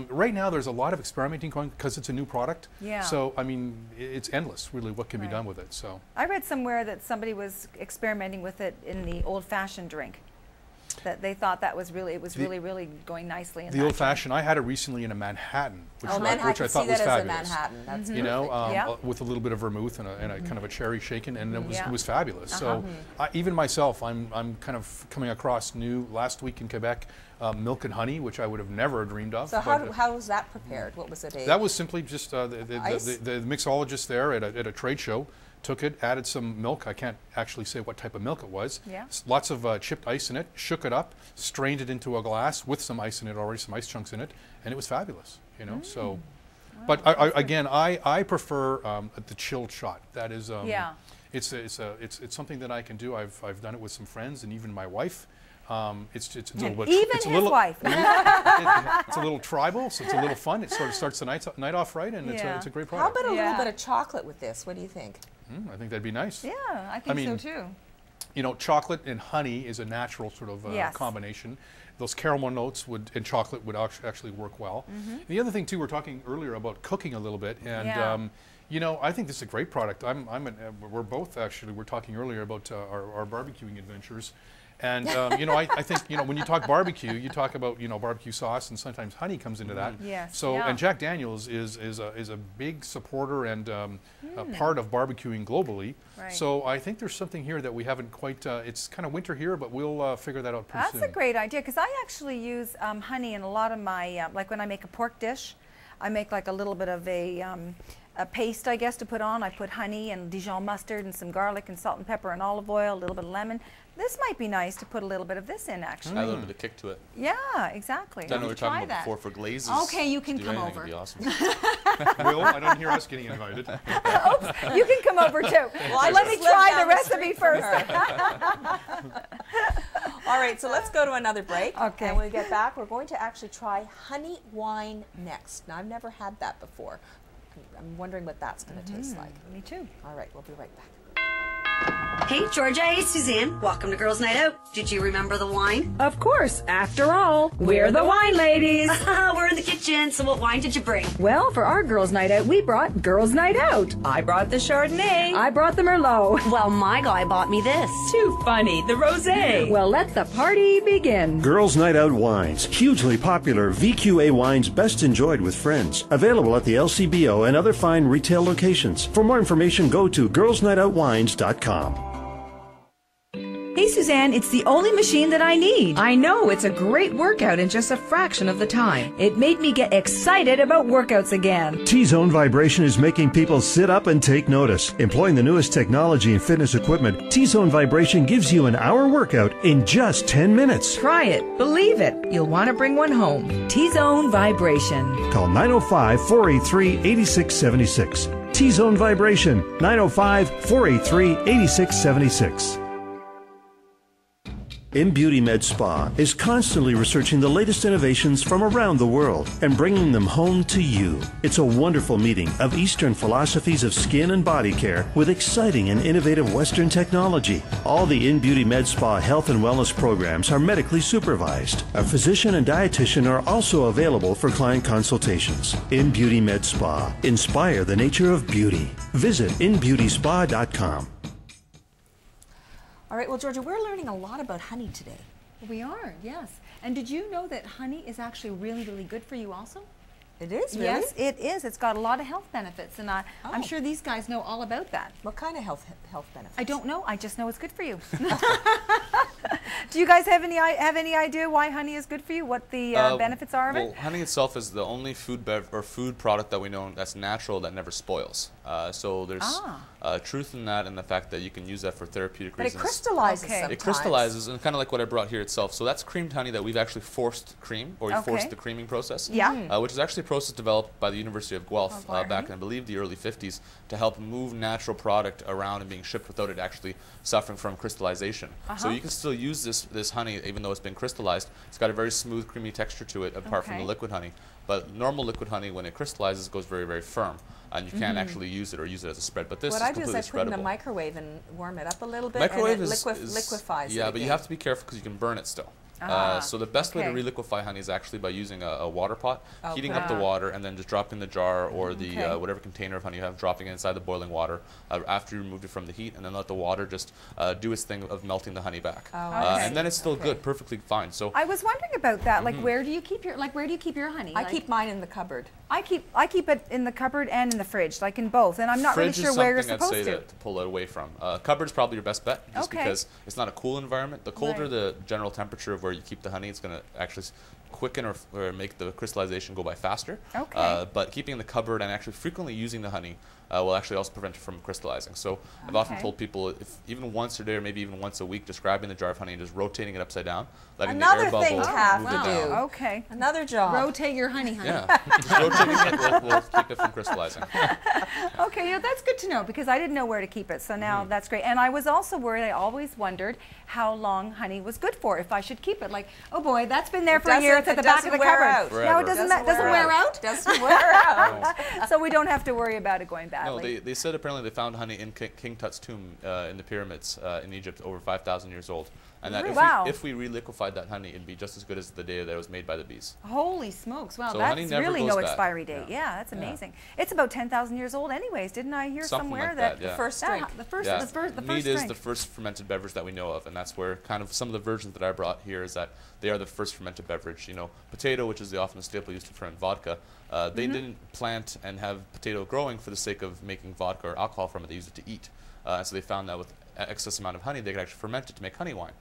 right now there's a lot of experimenting going because it's a new product. Yeah. So I mean, it's endless, really, what can be Right. done with it. So. I read somewhere that somebody was experimenting with it in the old-fashioned drink. That they thought that was really, really going nicely in The that old fashioned, I had it recently in a Manhattan, which, Oh, Manhattan, which I I thought see was that as a fabulous. Manhattan. That's You know, perfect. Yeah. with a little bit of vermouth and a kind of a cherry shaken, and it was Yeah. it was fabulous. So even myself, I'm kind of coming across new last week in Quebec, milk and honey, which I would have never dreamed of. So but, how was that prepared? What was it? that was simply just Ice? the mixologist there at a trade show took it, added some milk. I can't actually say what type of milk it was. Yeah. Lots of chipped ice in it, shook it up, strained it into a glass with some ice in it already, some ice chunks in it, and it was fabulous, you know, so. Wow, But I prefer the chilled shot. That is, yeah. It's something that I can do. I've done it with some friends and even my wife. It's a little bit. Even it's a his little, wife. it's a little tribal, so it's a little fun. It sort of starts the night off right, and it's a great How product. about a little bit of chocolate with this? What do you think? I think that'd be nice. Yeah, I think so too. You know, chocolate and honey is a natural sort of combination. Those caramel notes and chocolate would actually work well. The other thing too, we're talking earlier about cooking a little bit, and you know, I think this is a great product. We're both actually. We're talking earlier about our barbecuing adventures. And you know, I think, you know, when you talk barbecue, you talk about, you know, barbecue sauce, and sometimes honey comes into that. Yes. So and Jack Daniel's is a big supporter and a part of barbecuing globally. Right. So I think there's something here that we haven't quite. It's kind of winter here, but we'll figure that out pretty soon. That's a great idea, because I actually use honey in a lot of my like when I make a pork dish, I make like a little bit of a paste, I guess, to put on. I put honey and Dijon mustard and some garlic and salt and pepper and olive oil, a little bit of lemon. This might be nice to put a little bit of this in, actually. Add a little bit of kick to it. Yeah, exactly. I know we were talking about before for glazes. Okay, you can come over. Would be awesome. Will, I don't hear us getting invited. Oops, you can come over too. Well, let me try the recipe first. All right, so let's go to another break. Okay. And when we get back, we're going to actually try honey wine next. Now, I've never had that before. I'm wondering what that's going to taste like. Me too. All right, we'll be right back. Hey, Georgia. Hey, Suzanne. Welcome to Girls Night Out. Did you remember the wine? Of course, after all, we're the wine ladies. We're in the kitchen, so what wine did you bring? Well, for our girls' night out, we brought Girls' Night Out. I brought the Chardonnay. I brought the Merlot. Well, my guy bought me this. Too funny, the Rosé. Well, let the party begin. Girls Night Out Wines. Hugely popular VQA wines best enjoyed with friends. Available at the LCBO and other fine retail locations. For more information, go to girlsnightoutwines.com. Hey, Suzanne, it's the only machine that I need. I know, it's a great workout in just a fraction of the time. It made me get excited about workouts again. T-Zone Vibration is making people sit up and take notice. Employing the newest technology and fitness equipment, T-Zone Vibration gives you an hour workout in just 10 minutes. Try it. Believe it. You'll want to bring one home. T-Zone Vibration. Call 905-483-8676. T-Zone Vibration, 905-483-8676. In-Beauty Med Spa is constantly researching the latest innovations from around the world and bringing them home to you. It's a wonderful meeting of Eastern philosophies of skin and body care with exciting and innovative Western technology. All the In-Beauty Med Spa health and wellness programs are medically supervised. A physician and dietitian are also available for client consultations. In-Beauty Med Spa. Inspire the nature of beauty. Visit inbeautyspa.com. All right, well, Georgia, we're learning a lot about honey today. We are, yes. And did you know that honey is actually really, really good for you also? It is, really? Yes, it is. It's got a lot of health benefits, and I'm sure these guys know all about that. What kind of health benefits? I don't know. I just know it's good for you. Do you guys have any idea why honey is good for you? What the benefits are of it? Well, honey itself is the only food product that we know that's natural that never spoils. So there's truth in that, and the fact that you can use that for therapeutic reasons. But it crystallizes sometimes. It crystallizes, and kind of like what I brought here itself. So that's creamed honey that we've actually forced cream, or we forced the creaming process. Yeah. Which is actually a process developed by the University of Guelph back in, I believe, the early 50s to help move natural product around and being shipped without it actually suffering from crystallization. So you can still use this honey even though it's been crystallized. It's got a very smooth, creamy texture to it apart from the liquid honey. But normal liquid honey, when it crystallizes, goes very, very firm. And you can't actually use it or use it as a spread. But this is completely spreadable. What I do is I put it in the microwave and warm it up a little bit, microwave and it liquefies it. Yeah, but you have to be careful because you can burn it still. So the best way to reliquefy honey is actually by using a water pot, heating up the water, and then just dropping the jar or the whatever container of honey you have, dropping it inside the boiling water after you removed it from the heat, and then let the water just do its thing of melting the honey back. And then it's still good, perfectly fine. So I was wondering about that. Like, where do you keep your honey? I keep mine in the cupboard. I keep it in the cupboard and in the fridge, like in both, and I'm not really sure where you're supposed I'd say to pull it away from. Cupboard's probably your best bet, just because it's not a cool environment. The colder the general temperature of where you keep the honey, it's going to actually quicken or make the crystallization go by faster. Okay. But keeping in the cupboard and actually frequently using the honey will actually also prevent it from crystallizing. So I've often told people, if even once a day or maybe even once a week, just grabbing the jar of honey and just rotating it upside down, letting the air bubble move it down. Okay. Another job. Rotate your honey. Yeah, just rotating it will keep it from crystallizing. Okay, yeah, that's good to know because I didn't know where to keep it. So now that's great. And I was also worried. I always wondered how long honey was good for. If I should keep it, like, oh boy, that's been there for a year. It's at the back of the cupboard. Forever. Now it doesn't wear out. Doesn't wear out. So we don't have to worry about it going badly. No, they said apparently they found honey in King Tut's tomb in the pyramids in Egypt, over 5,000 years old. And that if we re-liquefied that honey, it'd be just as good as the day that it was made by the bees. Holy smokes! Wow, So that's honey never really goes no bad. expiry date. Yeah, that's amazing. It's about 10,000 years old, anyways. Didn't I hear Something somewhere like that, yeah. The first drink. The first Mead is drink. the first fermented beverage that we know of, and that's where kind of some of the versions that I brought here is that they are the first fermented beverage. You know, potato, which is the often staple used to ferment vodka, they didn't plant and have potato growing for the sake of making vodka or alcohol from it. They used it to eat. And so they found that with excess amount of honey, they could actually ferment it to make honey wine.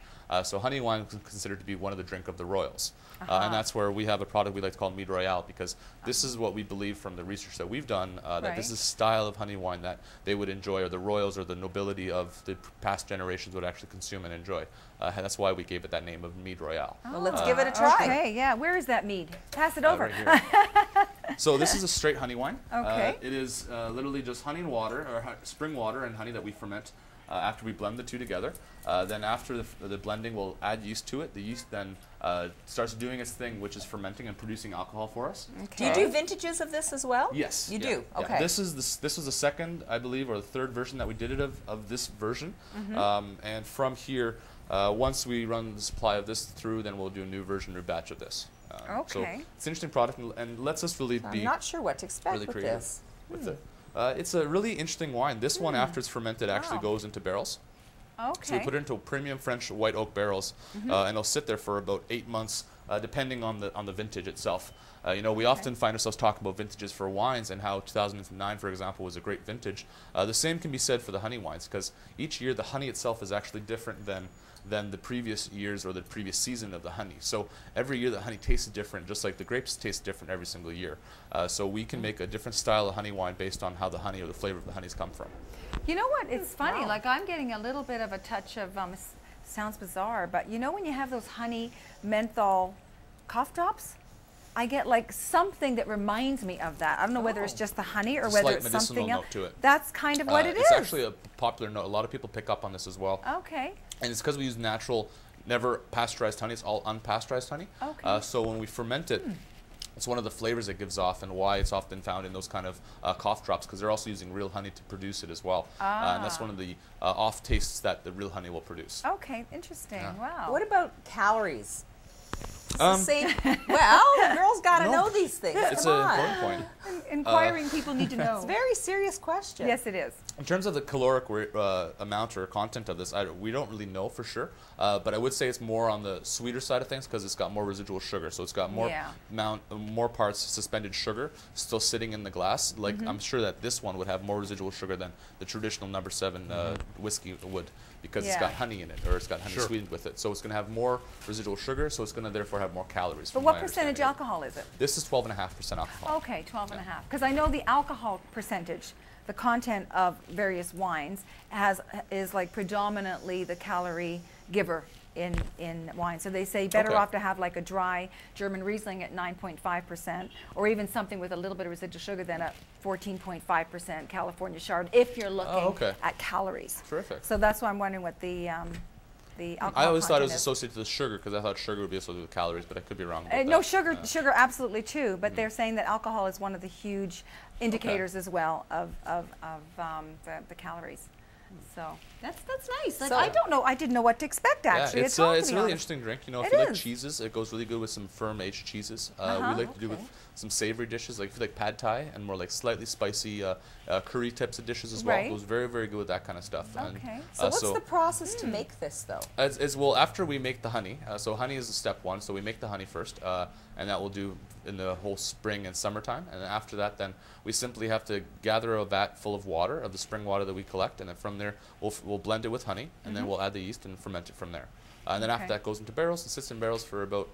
So honey wine is considered to be one of the drink of the royals. And that's where we have a product we like to call Mead Royale, because this is what we believe from the research that we've done, that this is a style of honey wine that they would enjoy, or the royals or the nobility of the past generations would actually consume and enjoy. And that's why we gave it that name of Mead Royale. Well, let's give it a try. Okay, yeah. Where is that mead? Pass it over. Right here. So this is a straight honey wine. Okay. It is literally just honey and water, or spring water and honey that we ferment after we blend the two together. Then after the blending, we'll add yeast to it. The yeast then starts doing its thing, which is fermenting and producing alcohol for us. Okay. Do you do vintages of this as well? Yes. You do? Okay. Yeah. This was the second, I believe, or the third version that we did it of this version. And from here, once we run the supply of this through, then we'll do a new version or batch of this. So it's an interesting product and lets us really I'm not sure what to expect really with creative this. with it. It's a really interesting wine. This one, after it's fermented, actually goes into barrels. Okay. So we put it into premium French white oak barrels, and they'll sit there for about 8 months, depending on the vintage itself. You know, we often find ourselves talking about vintages for wines and how 2009, for example, was a great vintage. The same can be said for the honey wines, because each year the honey itself is actually different than the previous years or the previous season of the honey. So every year the honey tastes different, just like the grapes taste different every single year. So we can make a different style of honey wine based on how the honey or the flavor of the honey's come from. You know what? It's funny. Like I'm getting a little bit of a touch of, sounds bizarre, but you know when you have those honey menthol cough drops? I get like something that reminds me of that. I don't know whether it's just the honey or whether it's something else. Note to it. That's kind of what it is. It's actually a popular note. A lot of people pick up on this as well. Okay. And it's because we use natural, never pasteurized honey. It's all unpasteurized honey. Okay. So when we ferment it, it's one of the flavors it gives off, and why it's often found in those kind of cough drops, because they're also using real honey to produce it as well. And that's one of the off tastes that the real honey will produce. Okay, interesting. Yeah. Wow. What about calories? Same. Well, the girls got to know these things. It's an important point. Inquiring people need to know. It's a very serious question. Yes, it is. In terms of the caloric amount or content of this, we don't really know for sure, but I would say it's more on the sweeter side of things because it's got more residual sugar. So it's got more parts suspended sugar still sitting in the glass. Like I'm sure that this one would have more residual sugar than the traditional number 7 whiskey would, because it's got honey in it, or it's got honey sweetened with it. So it's going to have more residual sugar, so it's going to therefore have more calories. But what percentage alcohol is it? This is 12.5% alcohol. Okay, 12.5. Because I know the alcohol percentage, the content of various wines is like predominantly the calorie giver in wine. So they say better off to have like a dry German Riesling at 9.5%, or even something with a little bit of residual sugar than a 14.5% California Chard, if you're looking at calories. Terrific. So that's why I'm wondering what the alcohol I always thought it was is. associated with sugar, because I thought sugar would be associated with calories, but I could be wrong. No, sugar absolutely too, but they're saying that alcohol is one of the huge indicators as well of the calories. So that's nice. Like, So, I don't know. I didn't know what to expect actually. Yeah, it's a really interesting drink. You know, if you like cheeses, it goes really good with some firm aged cheeses. We like to do with some savory dishes, like if you like pad thai and more like slightly spicy curry types of dishes as well. It goes very, very good with that kind of stuff. Okay. So what's the process to make this though? Well, after we make the honey, so honey is step 1. So we make the honey first, and that we'll do in the whole spring and summertime. And then after that, then we simply have to gather a vat full of water, of the spring water that we collect, and then from there we'll blend it with honey, and then we'll add the yeast and ferment it from there. And then after that goes into barrels and sits in barrels for about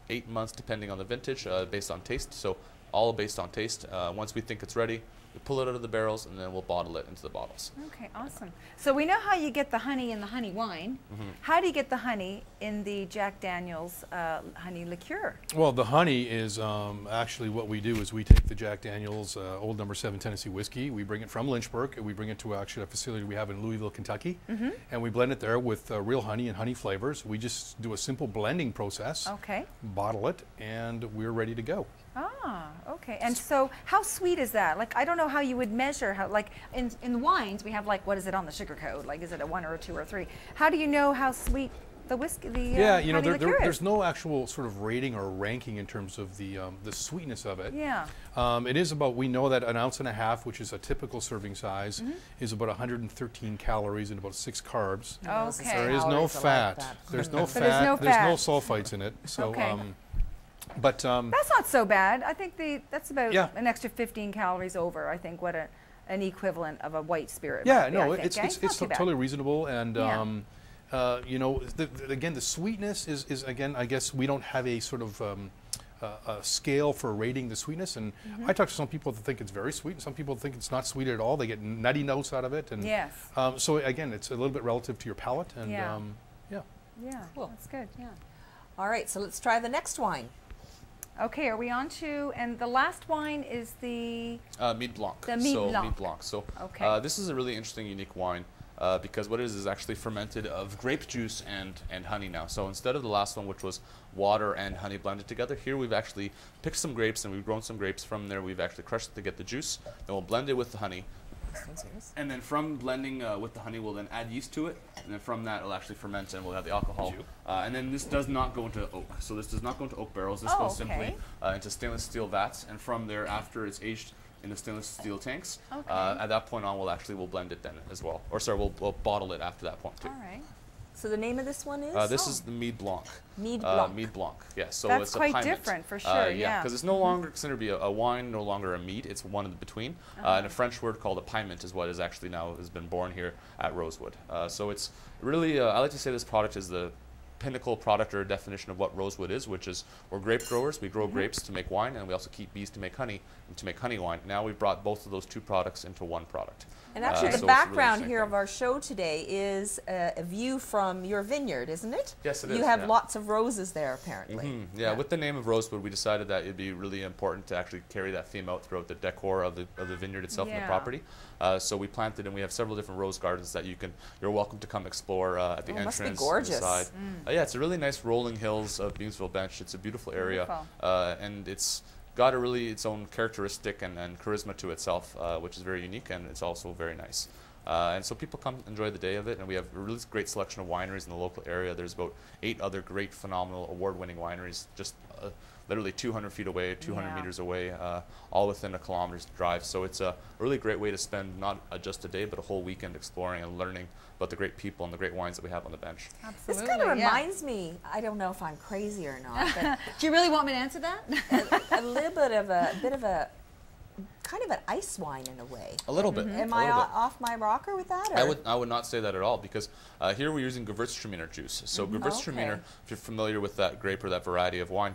8 months, depending on the vintage, based on taste. So all based on taste. Once we think it's ready, we pull it out of the barrels, and then we'll bottle it into the bottles. Okay, awesome. So we know how you get the honey in the honey wine. How do you get the honey in the Jack Daniel's honey liqueur? Well, the honey is actually what we do is we take the Jack Daniel's Old No. 7 Tennessee whiskey, we bring it from Lynchburg, and we bring it to actually a facility we have in Louisville, Kentucky, and we blend it there with real honey and honey flavors. We just do a simple blending process, bottle it, and we're ready to go. Ah, okay. And so how sweet is that? Like, I don't know how you would measure how, like, in the wines, we have, like, what is it on the sugar code? Like, is it a 1 or a 2 or a 3? How do you know how sweet the whiskey, yeah, you know, liqueur is? there's no actual sort of rating or ranking in terms of the sweetness of it. Yeah. It is about, we know that 1.5 ounces, which is a typical serving size, is about 113 calories and about 6 carbs. Okay. There is no fat. There's no fat. There's no sulfites in it. So, but that's not so bad. I think that's about an extra 15 calories over. I think what an equivalent of a white spirit. Yeah, might be, no, I think, it's totally reasonable, and you know, again, the sweetness is again, I guess we don't have a sort of a scale for rating the sweetness, and I talk to some people that think it's very sweet, and some people think it's not sweet at all. They get nutty notes out of it, and so again, it's a little bit relative to your palate, and yeah, cool. That's good. Yeah. All right, so let's try the next wine. Okay, are we on to, and the last wine is the Mead Blanc. The Mead Blanc. Mead Blanc. So this is a really interesting, unique wine because what it is actually fermented of grape juice and honey now. So instead of the last one, which was water and honey blended together, here we've actually picked some grapes and we've grown some grapes from there. We've actually crushed it to get the juice. Then we'll blend it with the honey. And then from blending with the honey, we'll then add yeast to it, and then from that it'll actually ferment and we'll have the alcohol. And then this does not go into oak, so this does not go into oak barrels. This goes simply into stainless steel vats, and from there, after it's aged in the stainless steel tanks, at that point on, we'll blend it then as well. Or sorry, we'll bottle it after that point too. All right. So the name of this one is? This is the Mead Blanc. Mead Blanc. Mead Blanc, yeah. So that's it's quite a piment. different for sure, yeah, because it's no longer considered to be a wine, no longer a mead. It's one in between. And a French word called a piment is what is actually now has been born here at Rosewood. So it's really, I like to say this product is the pinnacle product or definition of what Rosewood is, which is we're grape growers. We grow grapes to make wine, and we also keep bees to make honey and to make honey wine. Now we've brought both of those two products into one product. And actually the background here of our show today is a view from your vineyard, isn't it? Yes, it is. You have lots of roses there, apparently. Yeah, with the name of Rosewood, we decided that it'd be really important to actually carry that theme out throughout the decor of the vineyard itself and the property. So we planted, and we have several different rose gardens that you're welcome to come explore at the entrance. Must be gorgeous. Side. Yeah, it's a really nice rolling hills of Beamsville Bench. It's a beautiful area, and it's got its own characteristic and charisma to itself, which is very unique, and it's also very nice. And so people come enjoy the day of it, and we have a really great selection of wineries in the local area. There's about 8 other great, phenomenal, award-winning wineries just literally 200 feet away, 200 meters away, all within a kilometer's drive. So it's a really great way to spend not just a day, but a whole weekend exploring and learning about the great people and the great wines that we have on the bench. Absolutely. This kind of reminds me, I don't know if I'm crazy or not, but do you really want me to answer that? a little bit of a kind of an ice wine in a way. A little bit. Am I off my rocker with that? Or? I would not say that at all, because here we're using Gewürztraminer juice. So Gewürztraminer, if you're familiar with that grape or that variety of wine,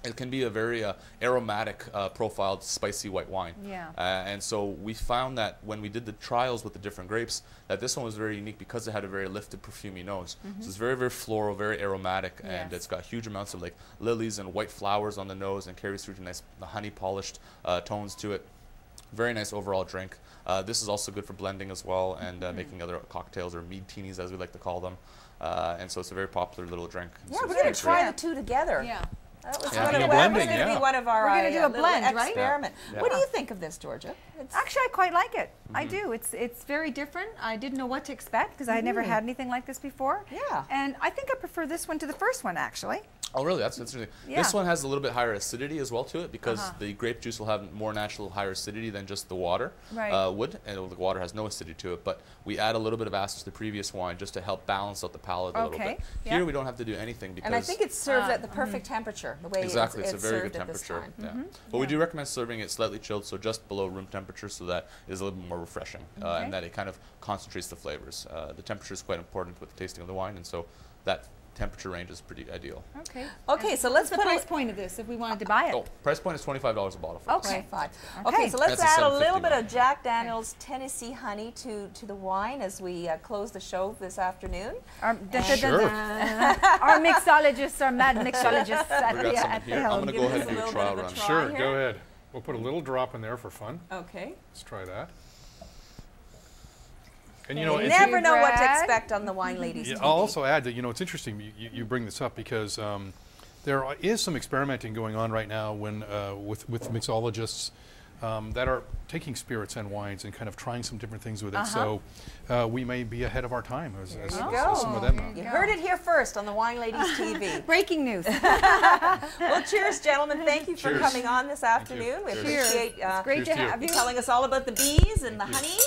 it can be a very aromatic, profiled, spicy white wine. Yeah. And so we found that when we did the trials with the different grapes, that this one was very unique because it had a very lifted, perfumey nose. So it's very, very floral, very aromatic, and it's got huge amounts of like lilies and white flowers on the nose, and carries through to nice honey polished tones to it. Very nice overall drink. This is also good for blending as well, and making other cocktails or mead teenies, as we like to call them. And so it's a very popular little drink. Yeah, we're going to try the two together. Yeah. That was going to be one of our we're going to do a blend, right? Experiment. Yeah. What do you think of this, Georgia? Actually, I quite like it. I do. It's very different. I didn't know what to expect because I had never had anything like this before. Yeah. And I think I prefer this one to the first one, actually. Oh, really? That's interesting. Yeah. This one has a little bit higher acidity as well to it, because the grape juice will have more natural higher acidity than just the water would, and the water has no acidity to it. But we add a little bit of acid to the previous wine just to help balance out the palate a little bit. Here we don't have to do anything because. And I think it's served at the perfect temperature, the way it's a very good temperature. But we do recommend serving it slightly chilled, so just below room temperature, so that it is a little bit more refreshing, and that it kind of concentrates the flavors. The temperature is quite important with the tasting of the wine, and so that temperature range is pretty ideal. Okay. Okay, so let's put the price point of this if we wanted to buy it. Oh, price point is $25 a bottle for us. Okay. Okay, so let's That's a add a little $7.50 bit of Jack Daniel's Tennessee honey to the wine as we close the show this afternoon. Our Our mixologists, our mad mixologists at We got some the here. I'm going to go ahead and do a trial run. Sure, go ahead. We'll put a little drop in there for fun. Okay. Let's try that. And you know, you never know what to expect on the Wine Ladies TV. I'll also add that, you know, it's interesting you bring this up because there is some experimenting going on right now with mixologists that are taking spirits and wines and kind of trying some different things with it. So we may be ahead of our time as some of them. You heard it here first on the Wine Ladies TV. Breaking news. Well, cheers, gentlemen. Thank you for coming on this afternoon. We appreciate it's great to have you. Telling us all about the bees and the honey.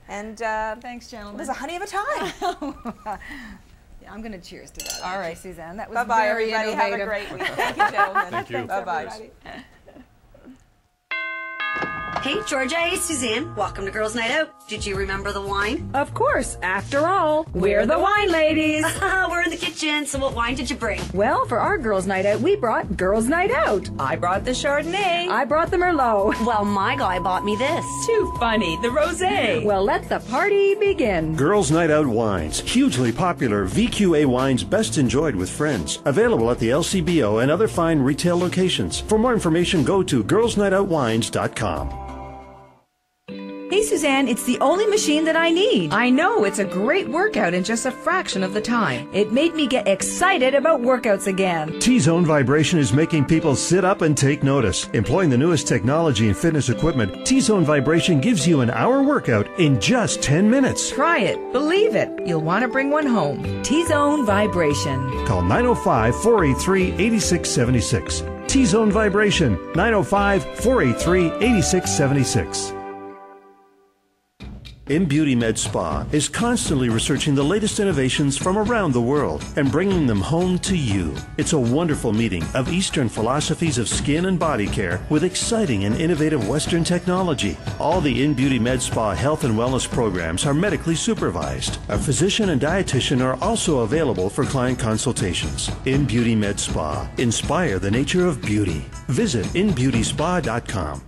And thanks, gentlemen. It was a honey of a time. Yeah, I'm going to cheers to that. All right, Suzanne. That was bye-bye, very everybody. innovative. Have a great week. Thank you, gentlemen. Thank you. Bye-bye. Hey, Georgia. Hey, Suzanne. Welcome to Girls Night Out. Did you remember the wine? Of course, after all, we're the wine ladies. We're in the kitchen, so what wine did you bring? Well, for our girls' night out, we brought Girls' Night Out. I brought the Chardonnay. I brought the Merlot. Well, my guy bought me this. Too funny, the Rosé. Well, let the party begin. Girls Night Out Wines. Hugely popular VQA wines best enjoyed with friends. Available at the LCBO and other fine retail locations. For more information, go to girlsnightoutwines.com. Hey, Suzanne, it's the only machine that I need. I know, it's a great workout in just a fraction of the time. It made me get excited about workouts again. T-Zone Vibration is making people sit up and take notice. Employing the newest technology and fitness equipment, T-Zone Vibration gives you an hour workout in just 10 minutes. Try it. Believe it. You'll want to bring one home. T-Zone Vibration. Call 905-483-8676. T-Zone Vibration, 905-483-8676. InBeauty Med Spa is constantly researching the latest innovations from around the world and bringing them home to you. It's a wonderful meeting of Eastern philosophies of skin and body care with exciting and innovative Western technology. All the InBeauty Med Spa health and wellness programs are medically supervised. A physician and dietitian are also available for client consultations. InBeauty Med Spa. Inspire the nature of beauty. Visit inbeautyspa.com.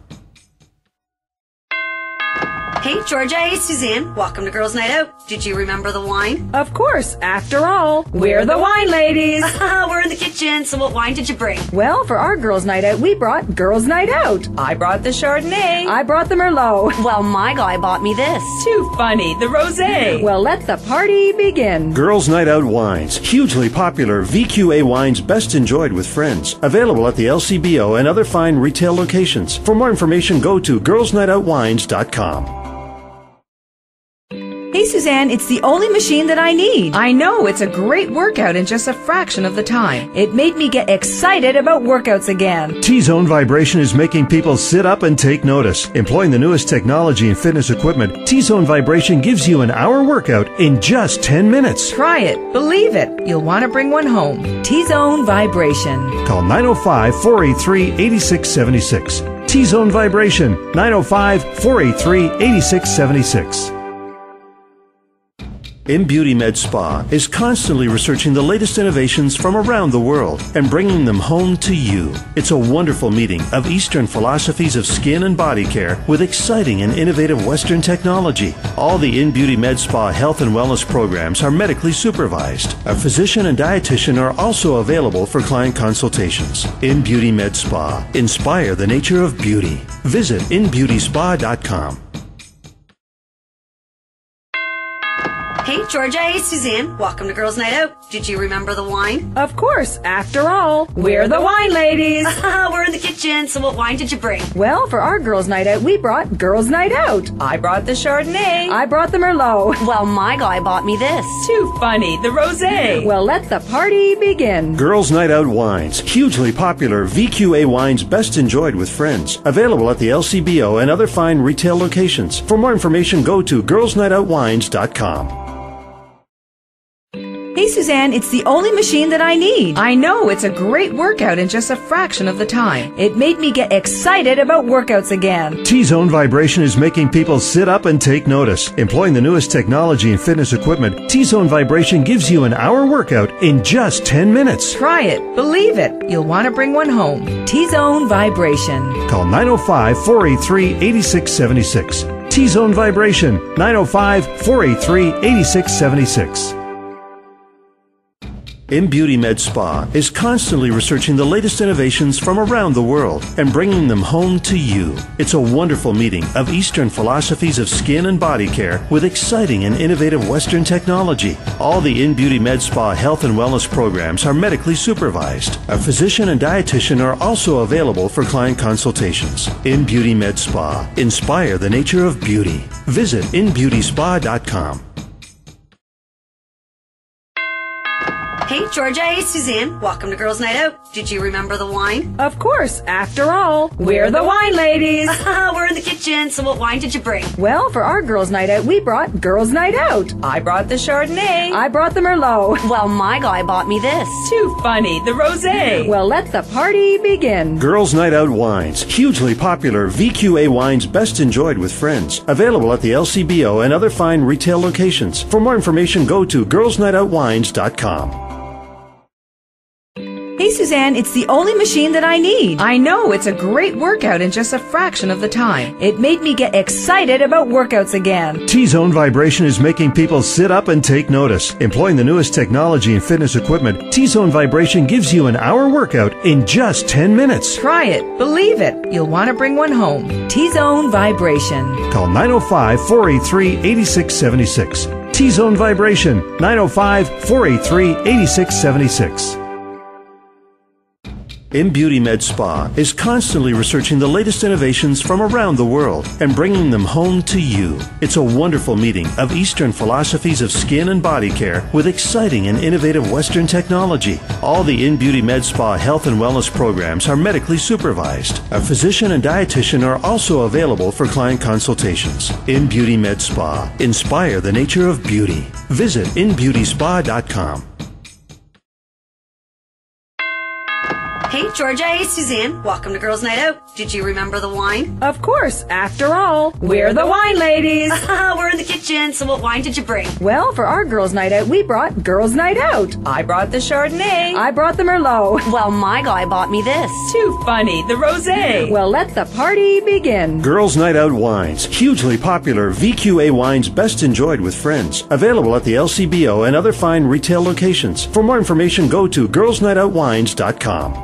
Hey, Georgia. Hey, Suzanne. Welcome to Girls Night Out. Did you remember the wine? Of course, after all, we're the wine ladies. We're in the kitchen, so what wine did you bring? Well, for our girls' night out, we brought Girls' Night Out. I brought the Chardonnay. I brought the Merlot. Well, my guy bought me this. Too funny, the Rosé. Well, let the party begin. Girls Night Out Wines. Hugely popular VQA wines best enjoyed with friends. Available at the LCBO and other fine retail locations. For more information, go to girlsnightoutwines.com. Hey, Suzanne, it's the only machine that I need. I know, it's a great workout in just a fraction of the time. It made me get excited about workouts again. T-Zone Vibration is making people sit up and take notice. Employing the newest technology and fitness equipment, T-Zone Vibration gives you an hour workout in just 10 minutes. Try it. Believe it. You'll want to bring one home. T-Zone Vibration. Call 905-483-8676. T-Zone Vibration, 905-483-8676. InBeauty Med Spa is constantly researching the latest innovations from around the world and bringing them home to you. It's a wonderful meeting of Eastern philosophies of skin and body care with exciting and innovative Western technology. All the InBeauty Med Spa health and wellness programs are medically supervised. A physician and dietitian are also available for client consultations. InBeauty Med Spa. Inspire the nature of beauty. Visit inbeautyspa.com. Hey, Georgia. Hey, Suzanne. Welcome to Girls Night Out. Did you remember the wine? Of course, after all, we're the wine ladies. We're in the kitchen, so what wine did you bring? Well, for our girls' night out, we brought Girls' Night Out. I brought the Chardonnay. I brought the Merlot. Well, my guy bought me this. Too funny, the Rosé. Well, let the party begin. Girls Night Out Wines. Hugely popular VQA wines best enjoyed with friends. Available at the LCBO and other fine retail locations. For more information, go to girlsnightoutwines.com. Hey Suzanne, it's the only machine that I need. I know, it's a great workout in just a fraction of the time. It made me get excited about workouts again. T-Zone Vibration is making people sit up and take notice. Employing the newest technology and fitness equipment, T-Zone Vibration gives you an hour workout in just 10 minutes. Try it. Believe it. You'll want to bring one home. T-Zone Vibration. Call 905-483-8676. T-Zone Vibration, 905-483-8676. InBeauty Med Spa is constantly researching the latest innovations from around the world and bringing them home to you. It's a wonderful meeting of Eastern philosophies of skin and body care with exciting and innovative Western technology. All the InBeauty Med Spa health and wellness programs are medically supervised. A physician and dietitian are also available for client consultations. InBeauty Med Spa. Inspire the nature of beauty. Visit inbeautyspa.com. Hey, Georgia. Hey, Suzanne. Welcome to Girls Night Out. Did you remember the wine? Of course, after all, we're the wine ladies. We're in the kitchen, so what wine did you bring? Well, for our girls' night out, we brought Girls' Night Out. I brought the Chardonnay. I brought the Merlot. Well, my guy bought me this. Too funny, the Rosé. Well, let the party begin. Girls Night Out Wines. Hugely popular VQA wines best enjoyed with friends. Available at the LCBO and other fine retail locations. For more information, go to girlsnightoutwines.com. Hey Suzanne, it's the only machine that I need. I know, it's a great workout in just a fraction of the time. It made me get excited about workouts again. T-Zone Vibration is making people sit up and take notice. Employing the newest technology and fitness equipment, T-Zone Vibration gives you an hour workout in just 10 minutes. Try it. Believe it. You'll want to bring one home. T-Zone Vibration. Call 905-483-8676. T-Zone Vibration, 905-483-8676. InBeauty Med Spa is constantly researching the latest innovations from around the world and bringing them home to you. It's a wonderful meeting of Eastern philosophies of skin and body care with exciting and innovative Western technology. All the InBeauty Med Spa health and wellness programs are medically supervised. A physician and dietitian are also available for client consultations. InBeauty Med Spa. Inspire the nature of beauty. Visit inbeautyspa.com. Hey, Georgia. Hey, Suzanne. Welcome to Girls Night Out. Did you remember the wine? Of course, after all, we're the wine ladies. We're in the kitchen, so what wine did you bring? Well, for our girls' night out, we brought Girls' Night Out. I brought the Chardonnay. I brought the Merlot. Well, my guy bought me this. Too funny, the Rosé. Well, let the party begin. Girls Night Out Wines. Hugely popular VQA wines best enjoyed with friends. Available at the LCBO and other fine retail locations. For more information, go to girlsnightoutwines.com.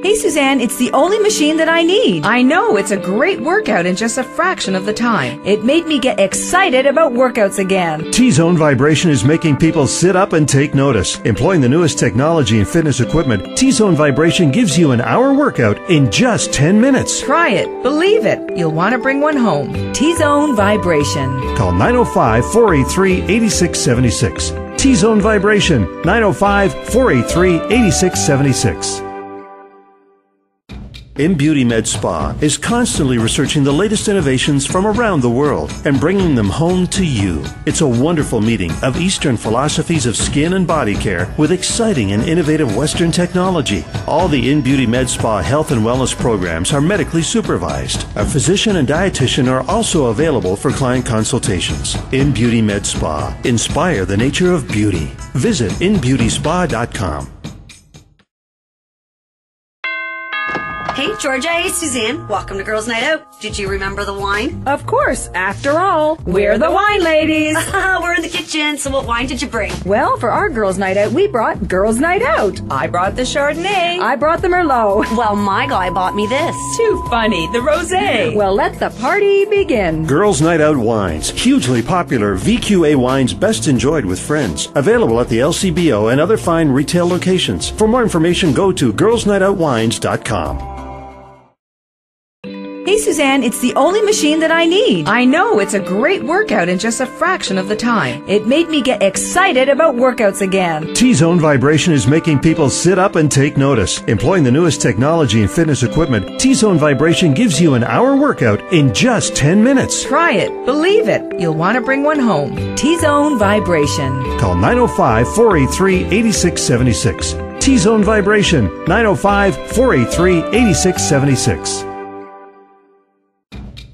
Hey Suzanne, it's the only machine that I need. I know, it's a great workout in just a fraction of the time. It made me get excited about workouts again. T-Zone Vibration is making people sit up and take notice. Employing the newest technology and fitness equipment, T-Zone Vibration gives you an hour workout in just 10 minutes. Try it. Believe it. You'll want to bring one home. T-Zone Vibration. Call 905-483-8676. T-Zone Vibration, 905-483-8676. InBeauty Med Spa is constantly researching the latest innovations from around the world and bringing them home to you. It's a wonderful meeting of Eastern philosophies of skin and body care with exciting and innovative Western technology. All the InBeauty Med Spa health and wellness programs are medically supervised. A physician and dietitian are also available for client consultations. InBeauty Med Spa. Inspire the nature of beauty. Visit inbeautyspa.com. Hey, Georgia. Hey, Suzanne. Welcome to Girls Night Out. Did you remember the wine? Of course, after all, we're the wine ladies. We're in the kitchen, so what wine did you bring? Well, for our girls' night out, we brought Girls' Night Out. I brought the Chardonnay. I brought the Merlot. Well, my guy bought me this. Too funny, the Rosé. Well, let the party begin. Girls Night Out Wines. Hugely popular VQA wines best enjoyed with friends. Available at the LCBO and other fine retail locations. For more information, go to girlsnightoutwines.com. Hey Suzanne, it's the only machine that I need. I know, it's a great workout in just a fraction of the time. It made me get excited about workouts again. T-Zone Vibration is making people sit up and take notice. Employing the newest technology and fitness equipment, T-Zone Vibration gives you an hour workout in just 10 minutes. Try it. Believe it. You'll want to bring one home. T-Zone Vibration. Call 905-483-8676. T-Zone Vibration, 905-483-8676.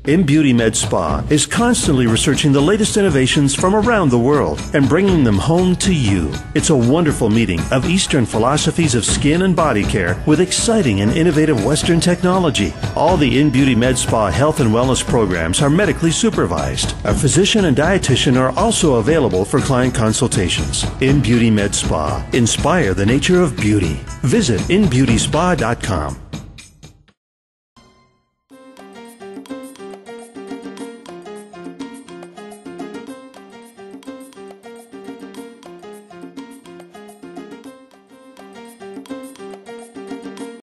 InBeautyMed Spa is constantly researching the latest innovations from around the world and bringing them home to you. It's a wonderful meeting of Eastern philosophies of skin and body care with exciting and innovative Western technology. All the InBeautyMed Spa health and wellness programs are medically supervised. A physician and dietitian are also available for client consultations. InBeautyMed Spa. Inspire the nature of beauty. Visit InBeautySpa.com.